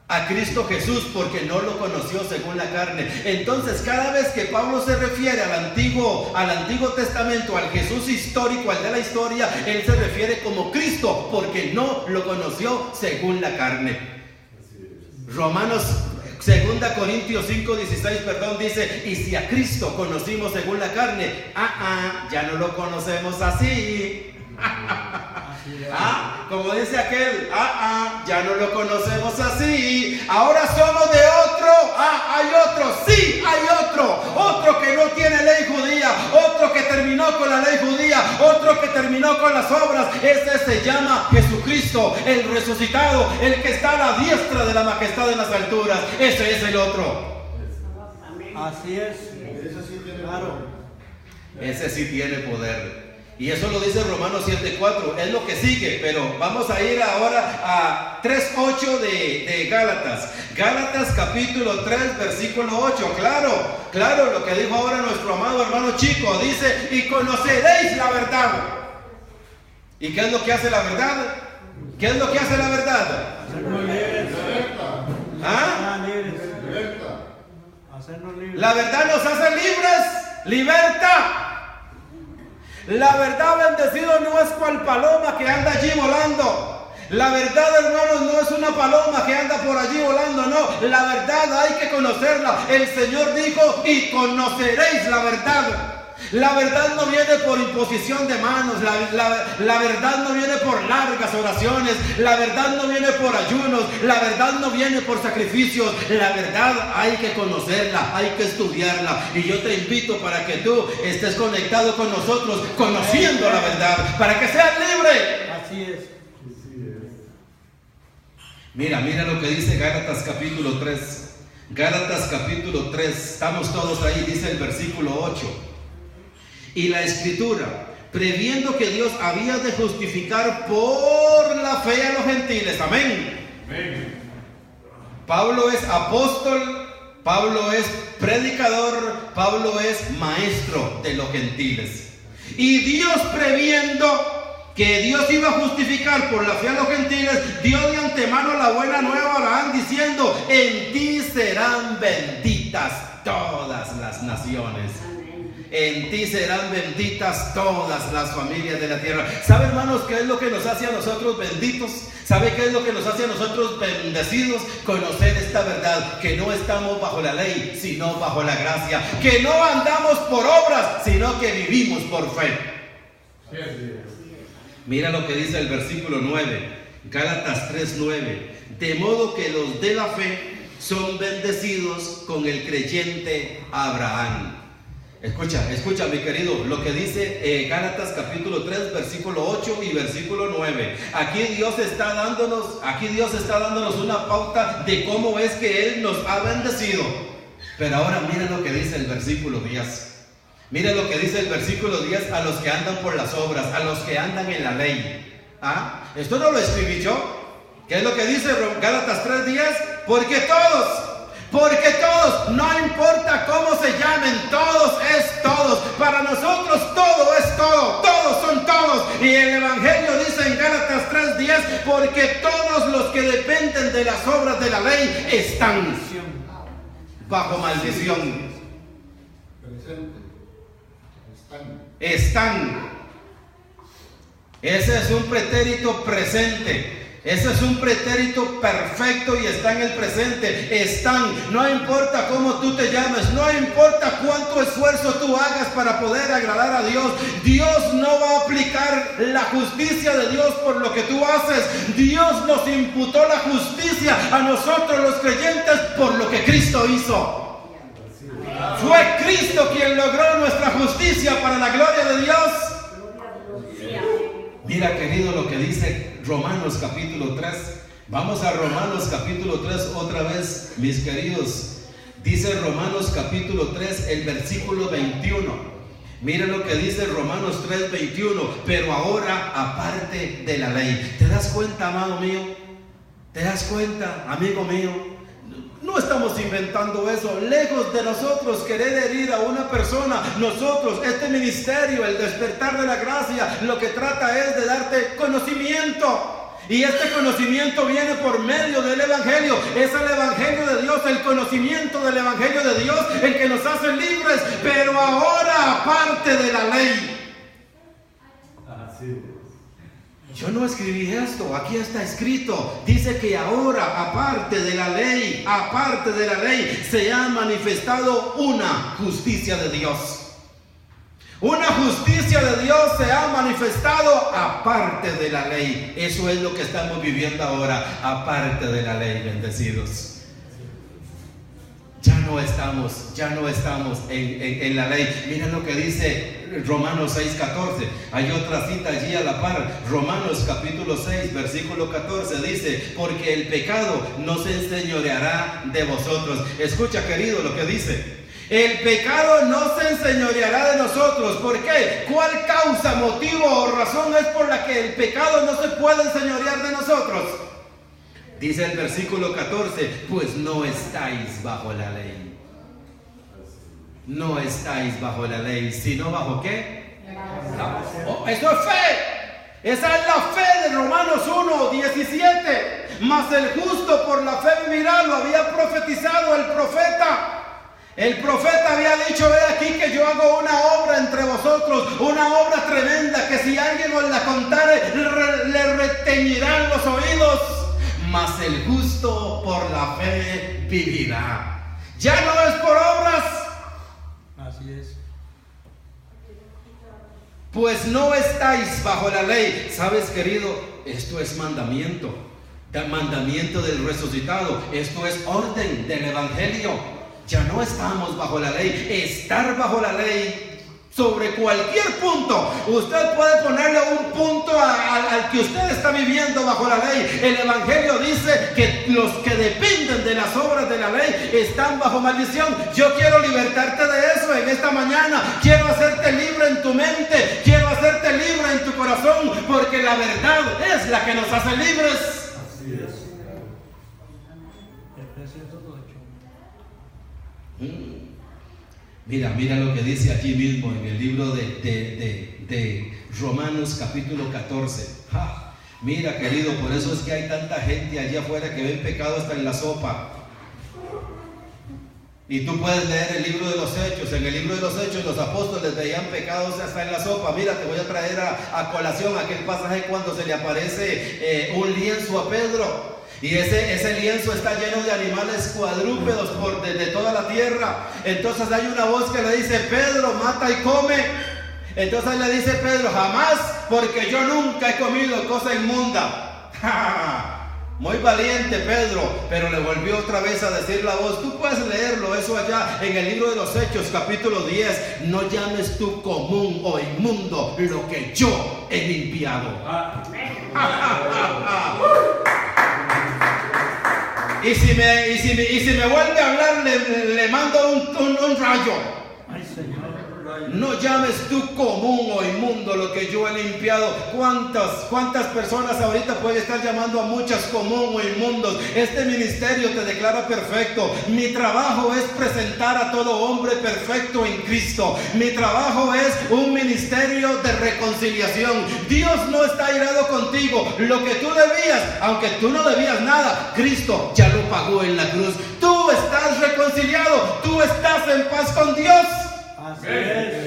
a Cristo Jesús porque no lo conoció según la carne. Entonces cada vez que Pablo se refiere al Antiguo Testamento, al Jesús histórico, al de la historia, él se refiere como Cristo porque no lo conoció según la carne. Romanos 2 Corintios 5:16, dice, y si a Cristo conocimos según la carne, ya no lo conocemos así. Como dice aquel, ya no lo conocemos así. Ahora somos de otro. Hay otro, sí, hay otro que no tiene ley judía, otro que terminó con la ley judía, otro que terminó con las obras. Ese se llama Jesucristo, el resucitado, el que está a la diestra de la majestad en las alturas. Ese es el otro. Así es. Ese sí tiene Claro. Ese sí tiene poder. Y eso lo dice Romanos 7:4, es lo que sigue, pero vamos a ir ahora a 3:8 de Gálatas. Gálatas capítulo 3, versículo 8, claro, lo que dijo ahora nuestro amado hermano Chico, dice, y conoceréis la verdad. ¿Y qué es lo que hace la verdad? ¿Qué es lo que hace la verdad? Hacernos libres. Hacernos libres. La verdad nos hace libres, libertad. La verdad, bendecido, no es cual paloma que anda allí volando. La verdad, hermanos, no es una paloma que anda por allí volando, no. La verdad hay que conocerla. El Señor dijo, y conoceréis la verdad. La verdad no viene por imposición de manos, la verdad no viene por largas oraciones, la verdad no viene por ayunos, la verdad no viene por sacrificios, la verdad hay que conocerla, hay que estudiarla. Y yo te invito para que tú estés conectado con nosotros, conociendo la verdad, para que seas libre. Así es. Mira lo que dice Gálatas capítulo 3. Gálatas capítulo 3, estamos todos ahí, dice el versículo 8. Y la Escritura, previendo que Dios había de justificar por la fe a los gentiles. Amén. Amén. Pablo es apóstol, Pablo es predicador, Pablo es maestro de los gentiles. Y Dios, previendo que Dios iba a justificar por la fe a los gentiles, dio de antemano la buena nueva a Abraham, diciendo, en ti serán benditas todas las naciones. En ti serán benditas todas las familias de la tierra. ¿Sabe, hermanos, qué es lo que nos hace a nosotros benditos? ¿Sabe qué es lo que nos hace a nosotros bendecidos? Conocer esta verdad, que no estamos bajo la ley, sino bajo la gracia. Que no andamos por obras, sino que vivimos por fe. Mira lo que dice el versículo 9, Gálatas 3:9. De modo que los de la fe son bendecidos con el creyente Abraham. Escucha, mi querido, lo que dice Gálatas capítulo 3, versículo 8 y versículo 9. Aquí Dios está dándonos una pauta de cómo es que Él nos ha bendecido. Pero ahora mira lo que dice el versículo 10. Mira lo que dice el versículo 10 a los que andan por las obras, a los que andan en la ley. Esto no lo escribí yo. ¿Qué es lo que dice Gálatas 3:10? Porque todos, no importa cómo se llamen, todos es todos. Para nosotros todo es todo, todos son todos. Y el Evangelio dice en Gálatas 3:10, porque todos los que dependen de las obras de la ley están bajo maldición. Están. Ese es un pretérito presente. Ese es un pretérito perfecto y está en el presente. Están. No importa cómo tú te llames, no importa cuánto esfuerzo tú hagas para poder agradar a Dios. Dios no va a aplicar la justicia de Dios por lo que tú haces. Dios nos imputó la justicia a nosotros los creyentes por lo que Cristo hizo. Fue Cristo quien logró nuestra justicia para la gloria de Dios. Mira, querido, lo que dice Romanos capítulo 3. Vamos a Romanos capítulo 3 otra vez, mis queridos. Dice Romanos capítulo 3, el versículo 21. Mira lo que dice Romanos 3:21. Pero ahora, aparte de la ley. ¿Te das cuenta, amado mío? ¿Te das cuenta, amigo mío? No estamos inventando eso. Lejos de nosotros querer herir a una persona, nosotros, este ministerio, el despertar de la gracia, lo que trata es de darte conocimiento. Y este conocimiento viene por medio del Evangelio. Es el Evangelio de Dios, el conocimiento del Evangelio de Dios, el que nos hace libres. Pero ahora, aparte de la ley. Así es. Yo no escribí esto, aquí está escrito. Dice que ahora, aparte de la ley, se ha manifestado una justicia de Dios. Una justicia de Dios se ha manifestado aparte de la ley. Eso es lo que estamos viviendo ahora, aparte de la ley, bendecidos. Ya no estamos en la ley. Mira lo que dice Romanos 6:14. Hay otra cita allí a la par. Romanos capítulo 6, versículo 14 dice: porque el pecado no se enseñoreará de vosotros. Escucha, querido, lo que dice. El pecado no se enseñoreará de nosotros. ¿Por qué? ¿Cuál causa, motivo o razón es por la que el pecado no se puede enseñorear de nosotros? Dice el versículo 14, pues no estáis bajo la ley. No estáis bajo la ley, sino bajo ¿qué? Eso es fe. Esa es la fe de Romanos 1:17. Mas el justo por la fe vivirá, lo había profetizado el profeta. El profeta había dicho: ve aquí que yo hago una obra entre vosotros, una obra tremenda, que si alguien os la contare, le reteñirán los oídos. Mas el justo por la fe vivirá. Ya no es por obras. Así es. Pues no estáis bajo la ley. ¿Sabes, querido? Esto es mandamiento. El mandamiento del resucitado. Esto es orden del Evangelio. Ya no estamos bajo la ley. Estar bajo la ley sobre cualquier punto. Usted puede ponerle un punto al que usted está viviendo bajo la ley. El Evangelio dice que los que dependen de las obras de la ley están bajo maldición. Yo quiero libertarte de eso en esta mañana. Quiero hacerte libre en tu mente. Quiero hacerte libre en tu corazón. Porque la verdad es la que nos hace libres. Así es. Mira lo que dice aquí mismo en el libro de Romanos capítulo 14. Mira, querido, por eso es que hay tanta gente allá afuera que ven pecado hasta en la sopa. Y tú puedes leer el libro de los Hechos. En el libro de los Hechos los apóstoles veían pecados hasta en la sopa. Mira, te voy a traer a colación aquel pasaje cuando se le aparece un lienzo a Pedro. Y ese lienzo está lleno de animales cuadrúpedos de toda la tierra. Entonces hay una voz que le dice: Pedro, mata y come. Entonces le dice Pedro: jamás, porque yo nunca he comido cosa inmunda. Muy valiente Pedro, pero le volvió otra vez a decir la voz. Tú puedes leerlo, eso allá en el libro de los Hechos, capítulo 10. No llames tú común o inmundo lo que yo he limpiado. Y si me vuelve a hablar, le mando un rayo. Ay, Señor. No llames tú común o inmundo lo que yo he limpiado. ¿Cuántas personas ahorita pueden estar llamando a muchas común o inmundos? Este ministerio te declara perfecto. Mi trabajo es presentar a todo hombre perfecto en Cristo. Mi trabajo es un ministerio de reconciliación. Dios no está airado contigo. Lo que tú debías, aunque tú no debías nada, Cristo ya lo pagó en la cruz. Tú estás reconciliado. Tú estás en paz con Dios. Así es.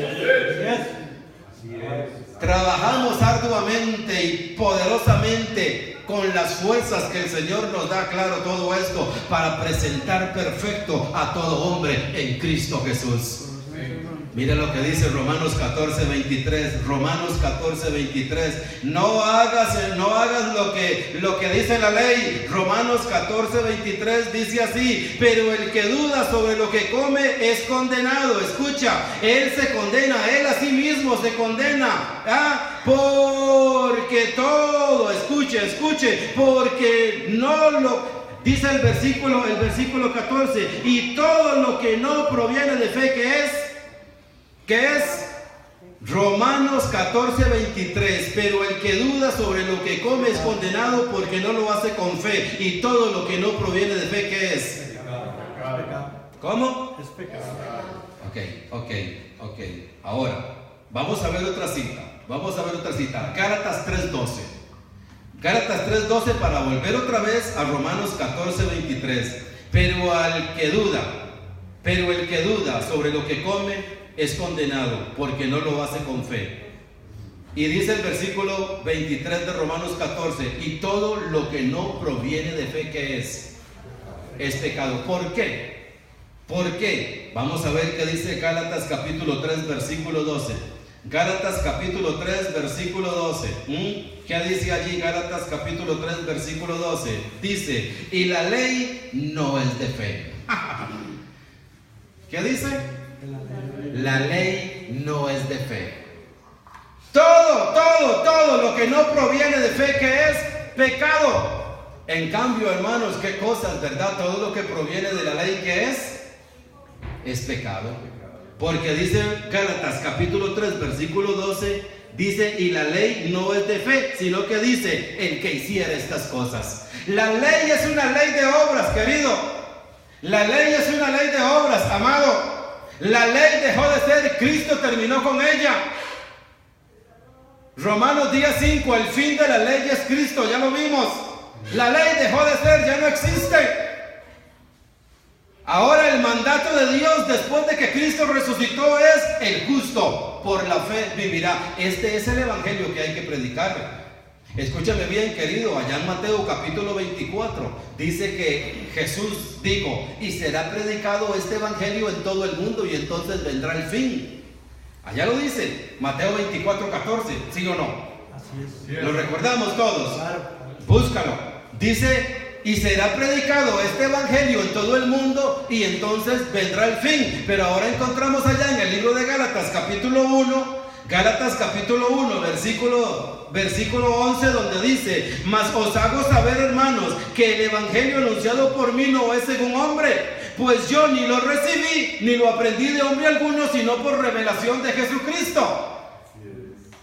Trabajamos arduamente y poderosamente con las fuerzas que el Señor nos da, claro, todo esto para presentar perfecto a todo hombre en Cristo Jesús. Mira lo que dice Romanos 14:23. Romanos 14:23. No hagas lo que dice la ley. Romanos 14:23 dice así: pero el que duda sobre lo que come es condenado. Escucha, él se condena, él a sí mismo se condena. Porque todo, escuche, porque no lo... Dice el versículo 14, y todo lo que no proviene de fe, ¿qué es? Romanos 14:23. Pero el que duda sobre lo que come es condenado porque no lo hace con fe. Y todo lo que no proviene de fe, ¿qué es? ¿Cómo? Es pecado. Ok. Ahora, vamos a ver otra cita. Gálatas 3:12. Gálatas 3:12 para volver otra vez a Romanos 14:23. Pero el que duda sobre lo que come es condenado porque no lo hace con fe. Y dice el versículo 23 de Romanos 14: y todo lo que no proviene de fe, ¿qué es? Es pecado. ¿Por qué? Vamos a ver qué dice Gálatas capítulo 3 versículo 12. Gálatas capítulo 3 versículo 12. ¿Qué dice allí Gálatas capítulo 3 versículo 12? Dice: y la ley no es de fe. ¿Qué dice? La ley no es de fe. Todo lo que no proviene de fe, ¿qué es? Pecado. En cambio, hermanos, qué cosas, ¿verdad? Todo lo que proviene de la ley, ¿qué es? Es pecado. Porque dice Gálatas capítulo 3 versículo 12, dice: y la ley no es de fe, sino que dice: el que hiciera estas cosas. La ley es una ley de obras, querido. La ley es una ley de obras, amado. La ley dejó de ser, Cristo terminó con ella. Romanos 10:5, el fin de la ley es Cristo, ya lo vimos. La ley dejó de ser, ya no existe. Ahora el mandato de Dios después de que Cristo resucitó es: el justo por la fe vivirá. Este es el evangelio que hay que predicar. Escúchame bien, querido, allá en Mateo capítulo 24 dice que Jesús dijo: y será predicado este evangelio en todo el mundo y entonces vendrá el fin. Allá lo dice, Mateo 24:14, ¿sí o no? Así es. Lo recordamos todos. Claro. Búscalo. Dice: y será predicado este evangelio en todo el mundo y entonces vendrá el fin. Pero ahora encontramos allá en el libro de Gálatas capítulo 1, versículo 11, donde dice: mas os hago saber, hermanos, que el evangelio anunciado por mí no es según hombre, pues yo ni lo recibí ni lo aprendí de hombre alguno, sino por revelación de Jesucristo.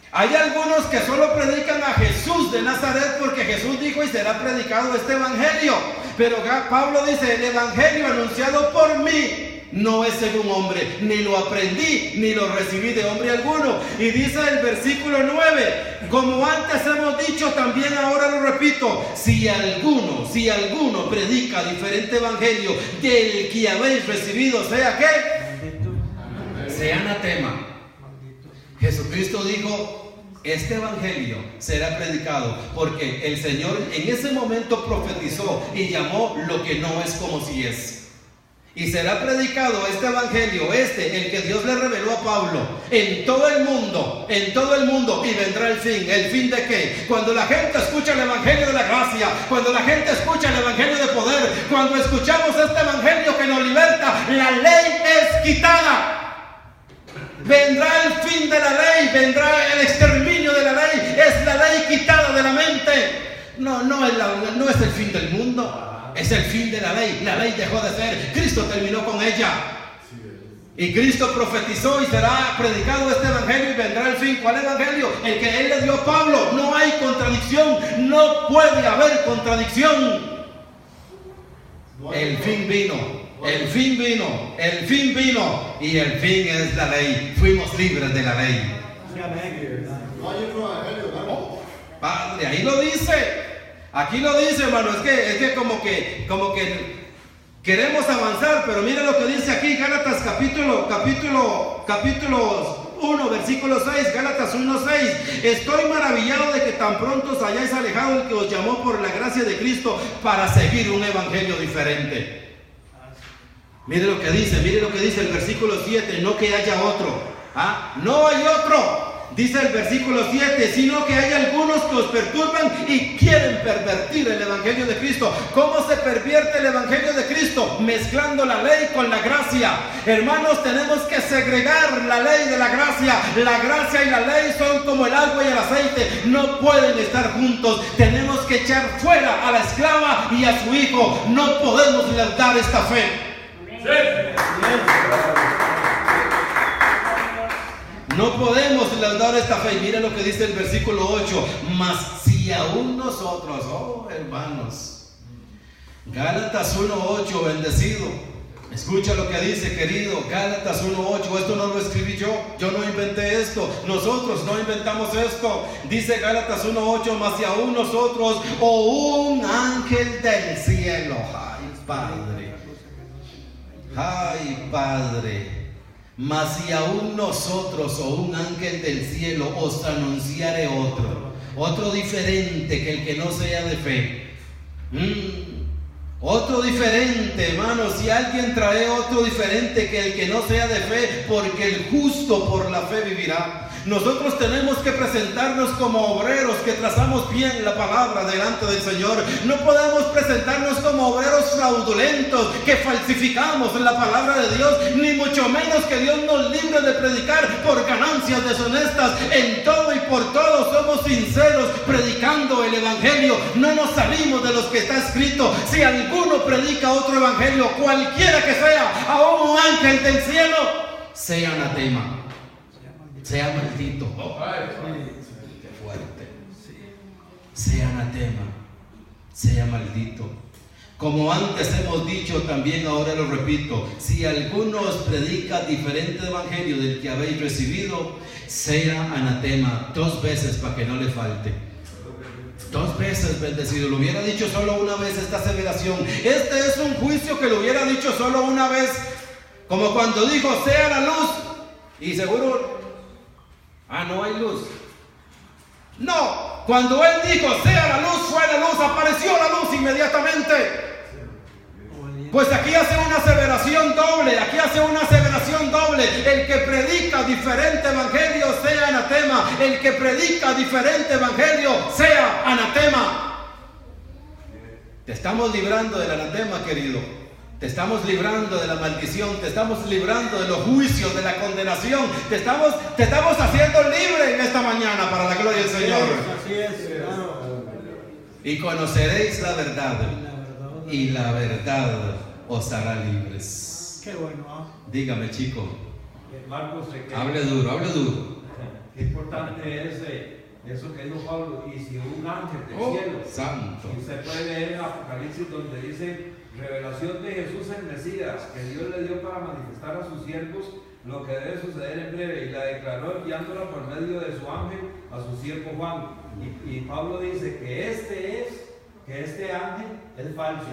Hay algunos que solo predican a Jesús de Nazaret porque Jesús dijo: y será predicado este evangelio. Pero Pablo dice: el evangelio anunciado por mí no es según hombre, ni lo aprendí, ni lo recibí de hombre alguno. Y dice el versículo 9, como antes hemos dicho, también ahora lo repito, si alguno predica diferente evangelio del que habéis recibido, sea que sea anatema. Jesucristo dijo, este evangelio será predicado, porque el Señor en ese momento profetizó y llamó lo que no es como si es. Y será predicado este evangelio, el que Dios le reveló a Pablo, en todo el mundo, y vendrá el fin. ¿El fin de qué? Cuando la gente escucha el evangelio de la gracia, cuando la gente escucha el evangelio de poder, cuando escuchamos este evangelio que nos liberta, la ley es quitada. Vendrá el fin de la ley, vendrá el exterminio de la ley, es la ley quitada de la mente. No es el fin del mundo, es el fin de la ley. La ley dejó de ser, Cristo terminó con ella. Y Cristo profetizó y será predicado este evangelio y vendrá el fin. ¿Cuál evangelio? El que Él le dio a Pablo. No hay contradicción, no puede haber contradicción. El fin vino. El fin vino y el fin es la ley. Fuimos libres de la ley. No hay otro evangelio, hermano. Padre, ahí lo dice. Aquí lo dice, hermano. Es que como que queremos avanzar, pero mira lo que dice aquí Gálatas capítulo 1, versículo 6, Gálatas 1:6. Estoy maravillado de que tan pronto os hayáis alejado del que os llamó por la gracia de Cristo para seguir un evangelio diferente. Mire lo que dice el versículo 7, no que haya otro. No hay otro. Dice el versículo 7, sino que hay algunos que os perturban y quieren pervertir el evangelio de Cristo. ¿Cómo se pervierte el evangelio de Cristo? Mezclando la ley con la gracia. Hermanos, tenemos que segregar la ley de la gracia. La gracia y la ley son como el agua y el aceite, no pueden estar juntos. Tenemos que echar fuera a la esclava y a su hijo. No podemos levantar esta fe. No podemos levantar esta fe. Mira lo que dice el versículo 8. Mas si aún nosotros, hermanos, Gálatas 1:8, bendecido. Escucha lo que dice, querido. Gálatas 1:8. Esto no lo escribí yo no inventé esto, nosotros no inventamos esto. Dice Gálatas 1:8, mas si aún nosotros o un ángel del cielo, ay Padre, mas si aún nosotros o un ángel del cielo os anunciare otro diferente que el que no sea de fe. Otro diferente, hermano. Si alguien trae otro diferente que el que no sea de fe, porque el justo por la fe vivirá. Nosotros tenemos que presentarnos como obreros que trazamos bien la palabra delante del Señor. No podemos presentarnos como obreros fraudulentos que falsificamos la palabra de Dios, ni mucho menos que Dios nos libre de predicar por ganancias deshonestas. En todo y por todo somos sinceros predicando el evangelio. No nos salimos de los que está escrito. Si alguno predica otro evangelio, cualquiera que sea, aún un ángel del cielo, sea anatema, sea maldito. Qué fuerte. Sea anatema, sea maldito. Como antes hemos dicho, también ahora lo repito: si alguno os predica diferente evangelio del que habéis recibido, sea anatema. 2 veces para que no le falte. 2 veces, bendecido. Lo hubiera dicho solo una vez esta aseveración. Este es un juicio que lo hubiera dicho solo una vez, como cuando dijo sea la luz, y seguro no hay luz. No, cuando él dijo sea la luz, fue la luz, apareció la luz inmediatamente. Pues aquí hace una aseveración doble, El que predica diferente evangelio sea anatema. El que predica diferente evangelio sea anatema. Te estamos librando del anatema, querido. Te estamos librando de la maldición, te estamos librando de los juicios, de la condenación. Te estamos haciendo libre en esta mañana para la gloria del Señor. Así es, hermano. Y conoceréis la verdad, y la verdad os hará libres. Qué bueno. Dígame, chico. Marcos, hable duro. Qué importante es eso que dijo Pablo. Y si un ángel del cielo, santo. y usted puede leer en Apocalipsis donde dice Revelación de Jesús el Mesías, que Dios le dio para manifestar a sus siervos lo que debe suceder en breve, y la declaró enviándola por medio de su ángel a su siervo Juan. Y Pablo dice que este ángel es falso.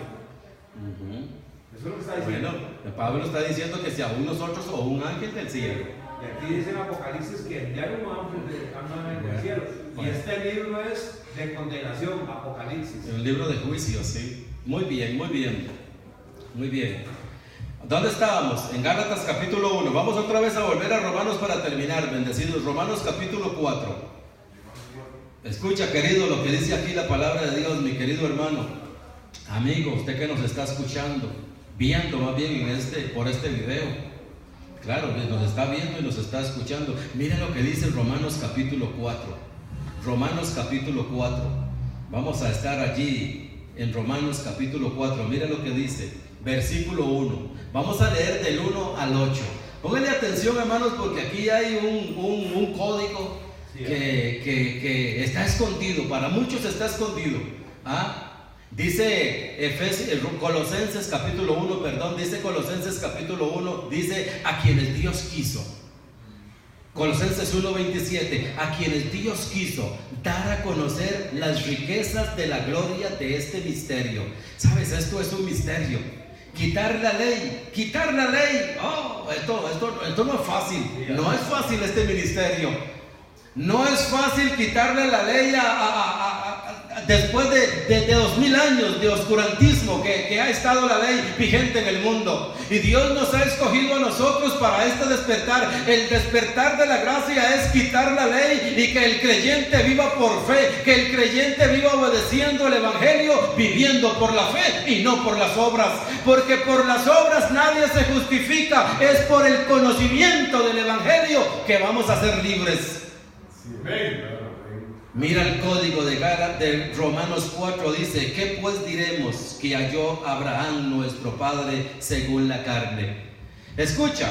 Eso es lo que está diciendo. Bueno, Pablo está diciendo que si aún nosotros o un ángel del cielo. Y aquí dice en Apocalipsis que enviaron un ángel del cielo. Y este libro es de condenación, Apocalipsis. El libro de juicio, sí. Muy bien, muy bien. Muy bien. ¿Dónde estábamos? En Gálatas capítulo 1. Vamos otra vez a volver a Romanos para terminar, bendecidos. Romanos capítulo 4. Escucha, querido, lo que dice aquí la palabra de Dios, mi querido hermano, amigo, usted que nos está escuchando, viendo más bien por este video. Claro, nos está viendo y nos está escuchando. Miren lo que dice Romanos capítulo 4. Romanos capítulo 4. Vamos a estar allí en Romanos capítulo 4. Miren lo que dice, versículo 1. Vamos a leer del 1 al 8. Pónganle atención, hermanos, porque aquí hay un código que está escondido. Para muchos está escondido. Dice Colosenses capítulo 1, dice Colosenses capítulo 1, dice a quienes Dios quiso. Colosenses 1:27, a quienes Dios quiso dar a conocer las riquezas de la gloria de este misterio. ¿Sabes? Esto es un misterio. Quitar la ley. Oh, esto no es fácil. No es fácil este ministerio. No es fácil quitarle la ley después de 2000 años de oscurantismo que ha estado la ley vigente en el mundo. Y Dios nos ha escogido a nosotros para este despertar. El despertar de la gracia es quitar la ley y que el creyente viva por fe, que el creyente viva obedeciendo el evangelio, viviendo por la fe y no por las obras, porque por las obras nadie se justifica. Es por el conocimiento del evangelio que vamos a ser libres. Mira el código de Romanos 4, dice: ¿qué pues diremos que halló Abraham nuestro padre según la carne? Escucha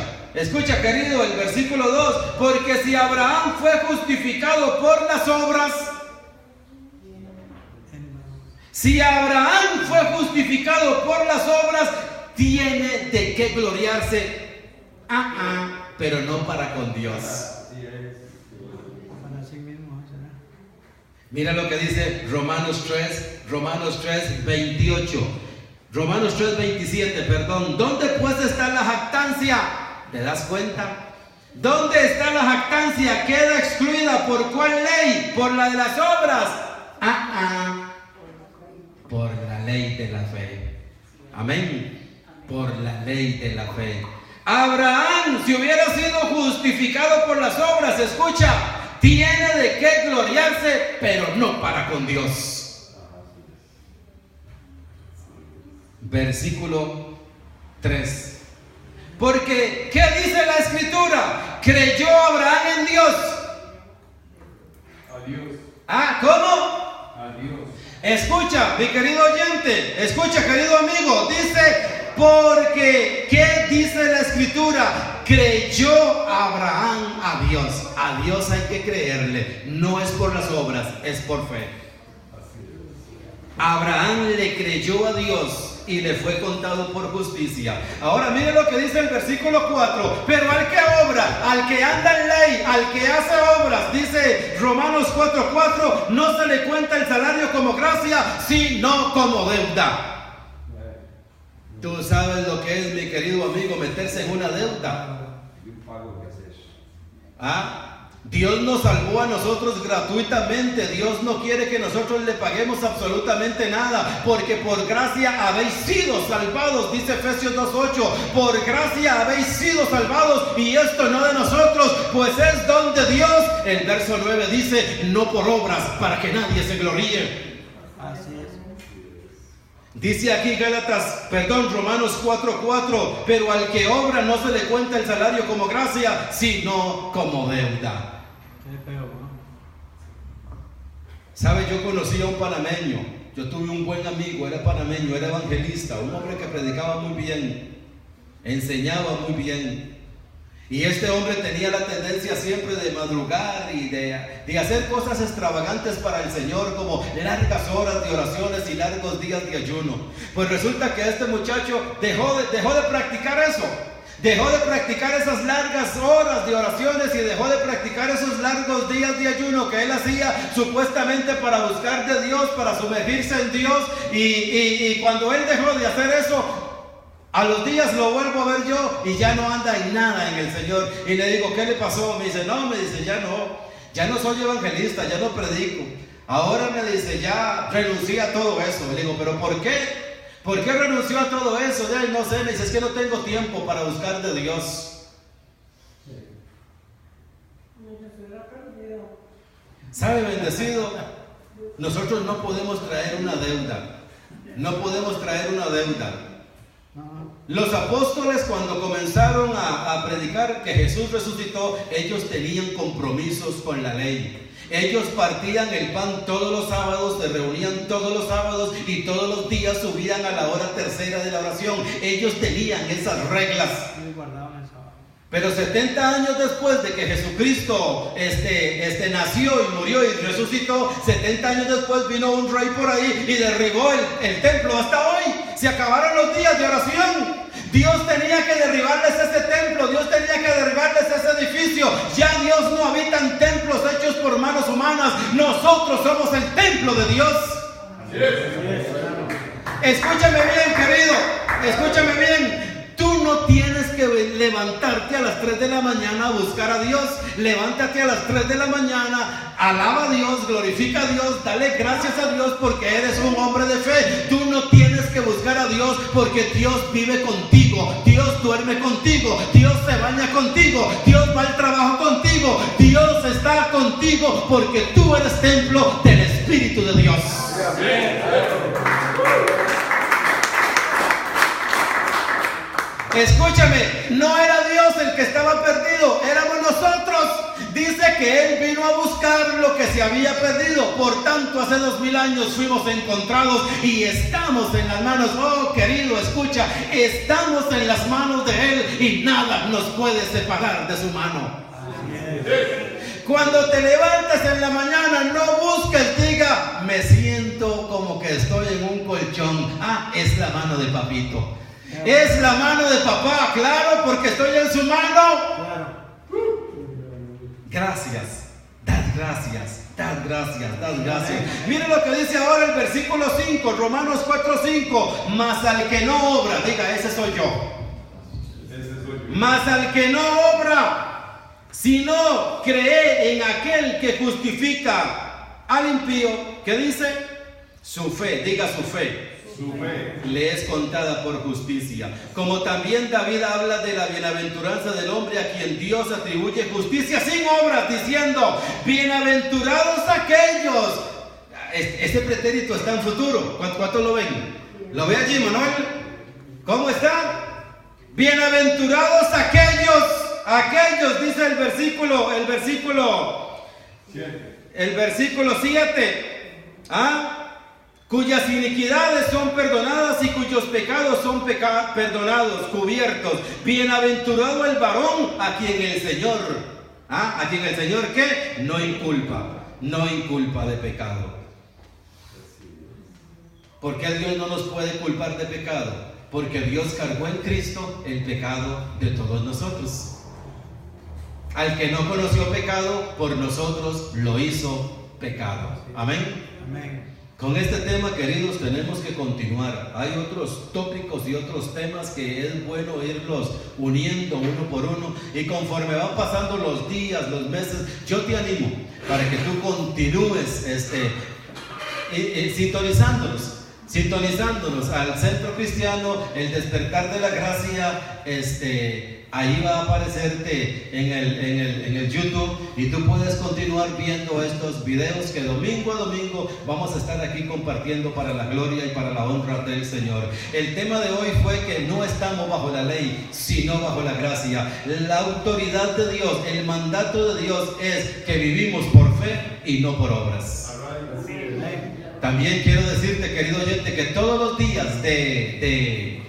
querido, el versículo 2, porque si Abraham fue justificado por las obras, tiene de qué gloriarse, pero no para con Dios. Mira lo que dice Romanos 3, 28. Romanos 3, 27, perdón. ¿Dónde pues está la jactancia? ¿Te das cuenta? ¿Dónde está la jactancia? Queda excluida. ¿Por cuál ley? ¿Por la de las obras? Por la ley de la fe. Amén. Por la ley de la fe. Abraham, si hubiera sido justificado por las obras, escucha, tiene de qué gloriarse, pero no para con Dios. Versículo 3. Porque, ¿qué dice la Escritura? Creyó Abraham en Dios. A Dios. ¿Cómo? A Dios. Escucha, mi querido oyente, escucha, querido amigo, dice, porque, ¿qué dice la Escritura? Creyó Abraham a Dios. A Dios hay que creerle. No es por las obras, es por fe. Abraham le creyó a Dios y le fue contado por justicia. Ahora mire lo que dice el versículo 4. Pero al que obra, al que anda en ley, al que hace obras, dice Romanos 4:4, no se le cuenta el salario como gracia, sino como deuda. Tú sabes lo que es, mi querido amigo, meterse en una deuda. Dios nos salvó a nosotros gratuitamente. Dios no quiere que nosotros le paguemos absolutamente nada, porque por gracia habéis sido salvados, dice Efesios 2:8. Por gracia habéis sido salvados, y esto no de nosotros, pues es don de Dios. El verso 9 dice: no por obras, para que nadie se gloríe. Así es. Dice aquí Romanos 4:4, pero al que obra no se le cuenta el salario como gracia, sino como deuda. Qué feo, ¿no? ¿Sabe? Yo conocí a un panameño. Yo tuve un buen amigo, era panameño, era evangelista, un hombre que predicaba muy bien, enseñaba muy bien. Y este hombre tenía la tendencia siempre de madrugar y de hacer cosas extravagantes para el Señor, como largas horas de oraciones y largos días de ayuno. Pues resulta que este muchacho dejó de practicar eso. Dejó de practicar esas largas horas de oraciones y dejó de practicar esos largos días de ayuno que él hacía supuestamente para buscar de Dios, para sumergirse en Dios. Y cuando él dejó de hacer eso, a los días lo vuelvo a ver yo y ya no anda en nada en el Señor. Y le digo, ¿qué le pasó? Me dice, ya no soy evangelista, ya no predico. Ahora me dice, ya renuncié a todo eso. Le digo, ¿pero por qué? ¿Por qué renunció a todo eso? Ya no sé, me dice, es que no tengo tiempo para buscar de Dios. ¿Sabe, bendecido? Nosotros no podemos traer una deuda. No podemos traer una deuda. Los apóstoles, cuando comenzaron a predicar que Jesús resucitó, ellos tenían compromisos con la ley. Ellos partían el pan todos los sábados, se reunían todos los sábados y todos los días subían a la hora tercera de la oración. Ellos tenían esas reglas. Pero 70 años después de que Jesucristo nació y murió y resucitó, 70 años después vino un rey por ahí y derribó el templo. Hasta hoy se acabaron los días de oración. Dios tenía que derribarles ese templo, Dios tenía que derribarles ese edificio. Ya Dios no habita en templos hechos por manos humanas. Nosotros somos el templo de Dios. Escúchame bien, querido, escúchame bien. Tú no tienes que levantarte a las 3 de la mañana a buscar a Dios. Levántate a las 3 de la mañana, alaba a Dios, glorifica a Dios, dale gracias a Dios porque eres un hombre de fe. Tú no tienes que buscar a Dios porque Dios vive contigo, Dios duerme contigo, Dios se baña contigo, Dios va al trabajo contigo, Dios está contigo porque tú eres templo del Espíritu de Dios. Escúchame, no era Dios el que estaba perdido, éramos nosotros. Dice que Él vino a buscar lo que se había perdido. Por tanto, hace 2000 años fuimos encontrados y estamos en las manos. Oh, querido, escucha, estamos en las manos de Él y nada nos puede separar de su mano. Cuando te levantes en la mañana, no busques, diga, me siento como que estoy en un colchón. Ah, es la mano de papito. Es la mano de papá, claro, porque estoy en su mano. Gracias, dad gracias, dad gracias, dad gracias. Mire lo que dice ahora el versículo 5, Romanos 4:5. Mas al que no obra, diga, ese soy yo. Mas al que no obra, sino cree en aquel que justifica al impío, ¿qué dice? Su fe, diga su fe. Su fe le es contada por justicia. Como también David habla de la bienaventuranza del hombre a quien Dios atribuye justicia sin obras, diciendo, bienaventurados aquellos. Este pretérito está en futuro. ¿Cuánto lo ven? ¿Lo ve allí, Manuel? ¿Cómo está? Bienaventurados aquellos, dice el versículo 7. ¿Ah? Cuyas iniquidades son perdonadas y cuyos pecados son perdonados, cubiertos. Bienaventurado el varón a quien el Señor, a quien el Señor ¿qué? No inculpa de pecado. ¿Por qué Dios no nos puede culpar de pecado? Porque Dios cargó en Cristo el pecado de todos nosotros. Al que no conoció pecado, por nosotros lo hizo pecado. Amén. Amén. Con este tema, queridos, tenemos que continuar. Hay otros tópicos y otros temas que es bueno irlos uniendo uno por uno. Y conforme van pasando los días, los meses, yo te animo para que tú continúes sintonizándonos al Centro Cristiano, el Despertar de la Gracia. Ahí va a aparecerte en el YouTube y tú puedes continuar viendo estos videos que domingo a domingo vamos a estar aquí compartiendo para la gloria y para la honra del Señor. El tema de hoy fue que no estamos bajo la ley, sino bajo la gracia. La autoridad de Dios, el mandato de Dios es que vivimos por fe y no por obras. También quiero decirte, querido oyente, que todos los días de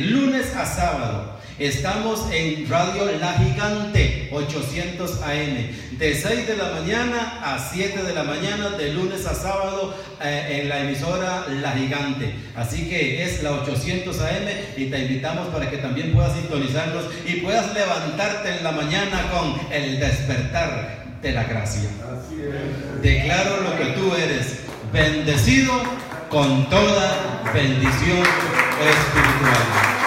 lunes a sábado Estamos en Radio La Gigante 800 AM, de 6 de la mañana a 7 de la mañana, de lunes a sábado, en la emisora La Gigante. Así que es la 800 AM y te invitamos para que también puedas sintonizarnos y puedas levantarte en la mañana con el despertar de la gracia. Así es. Declaro lo que tú eres, bendecido con toda bendición espiritual.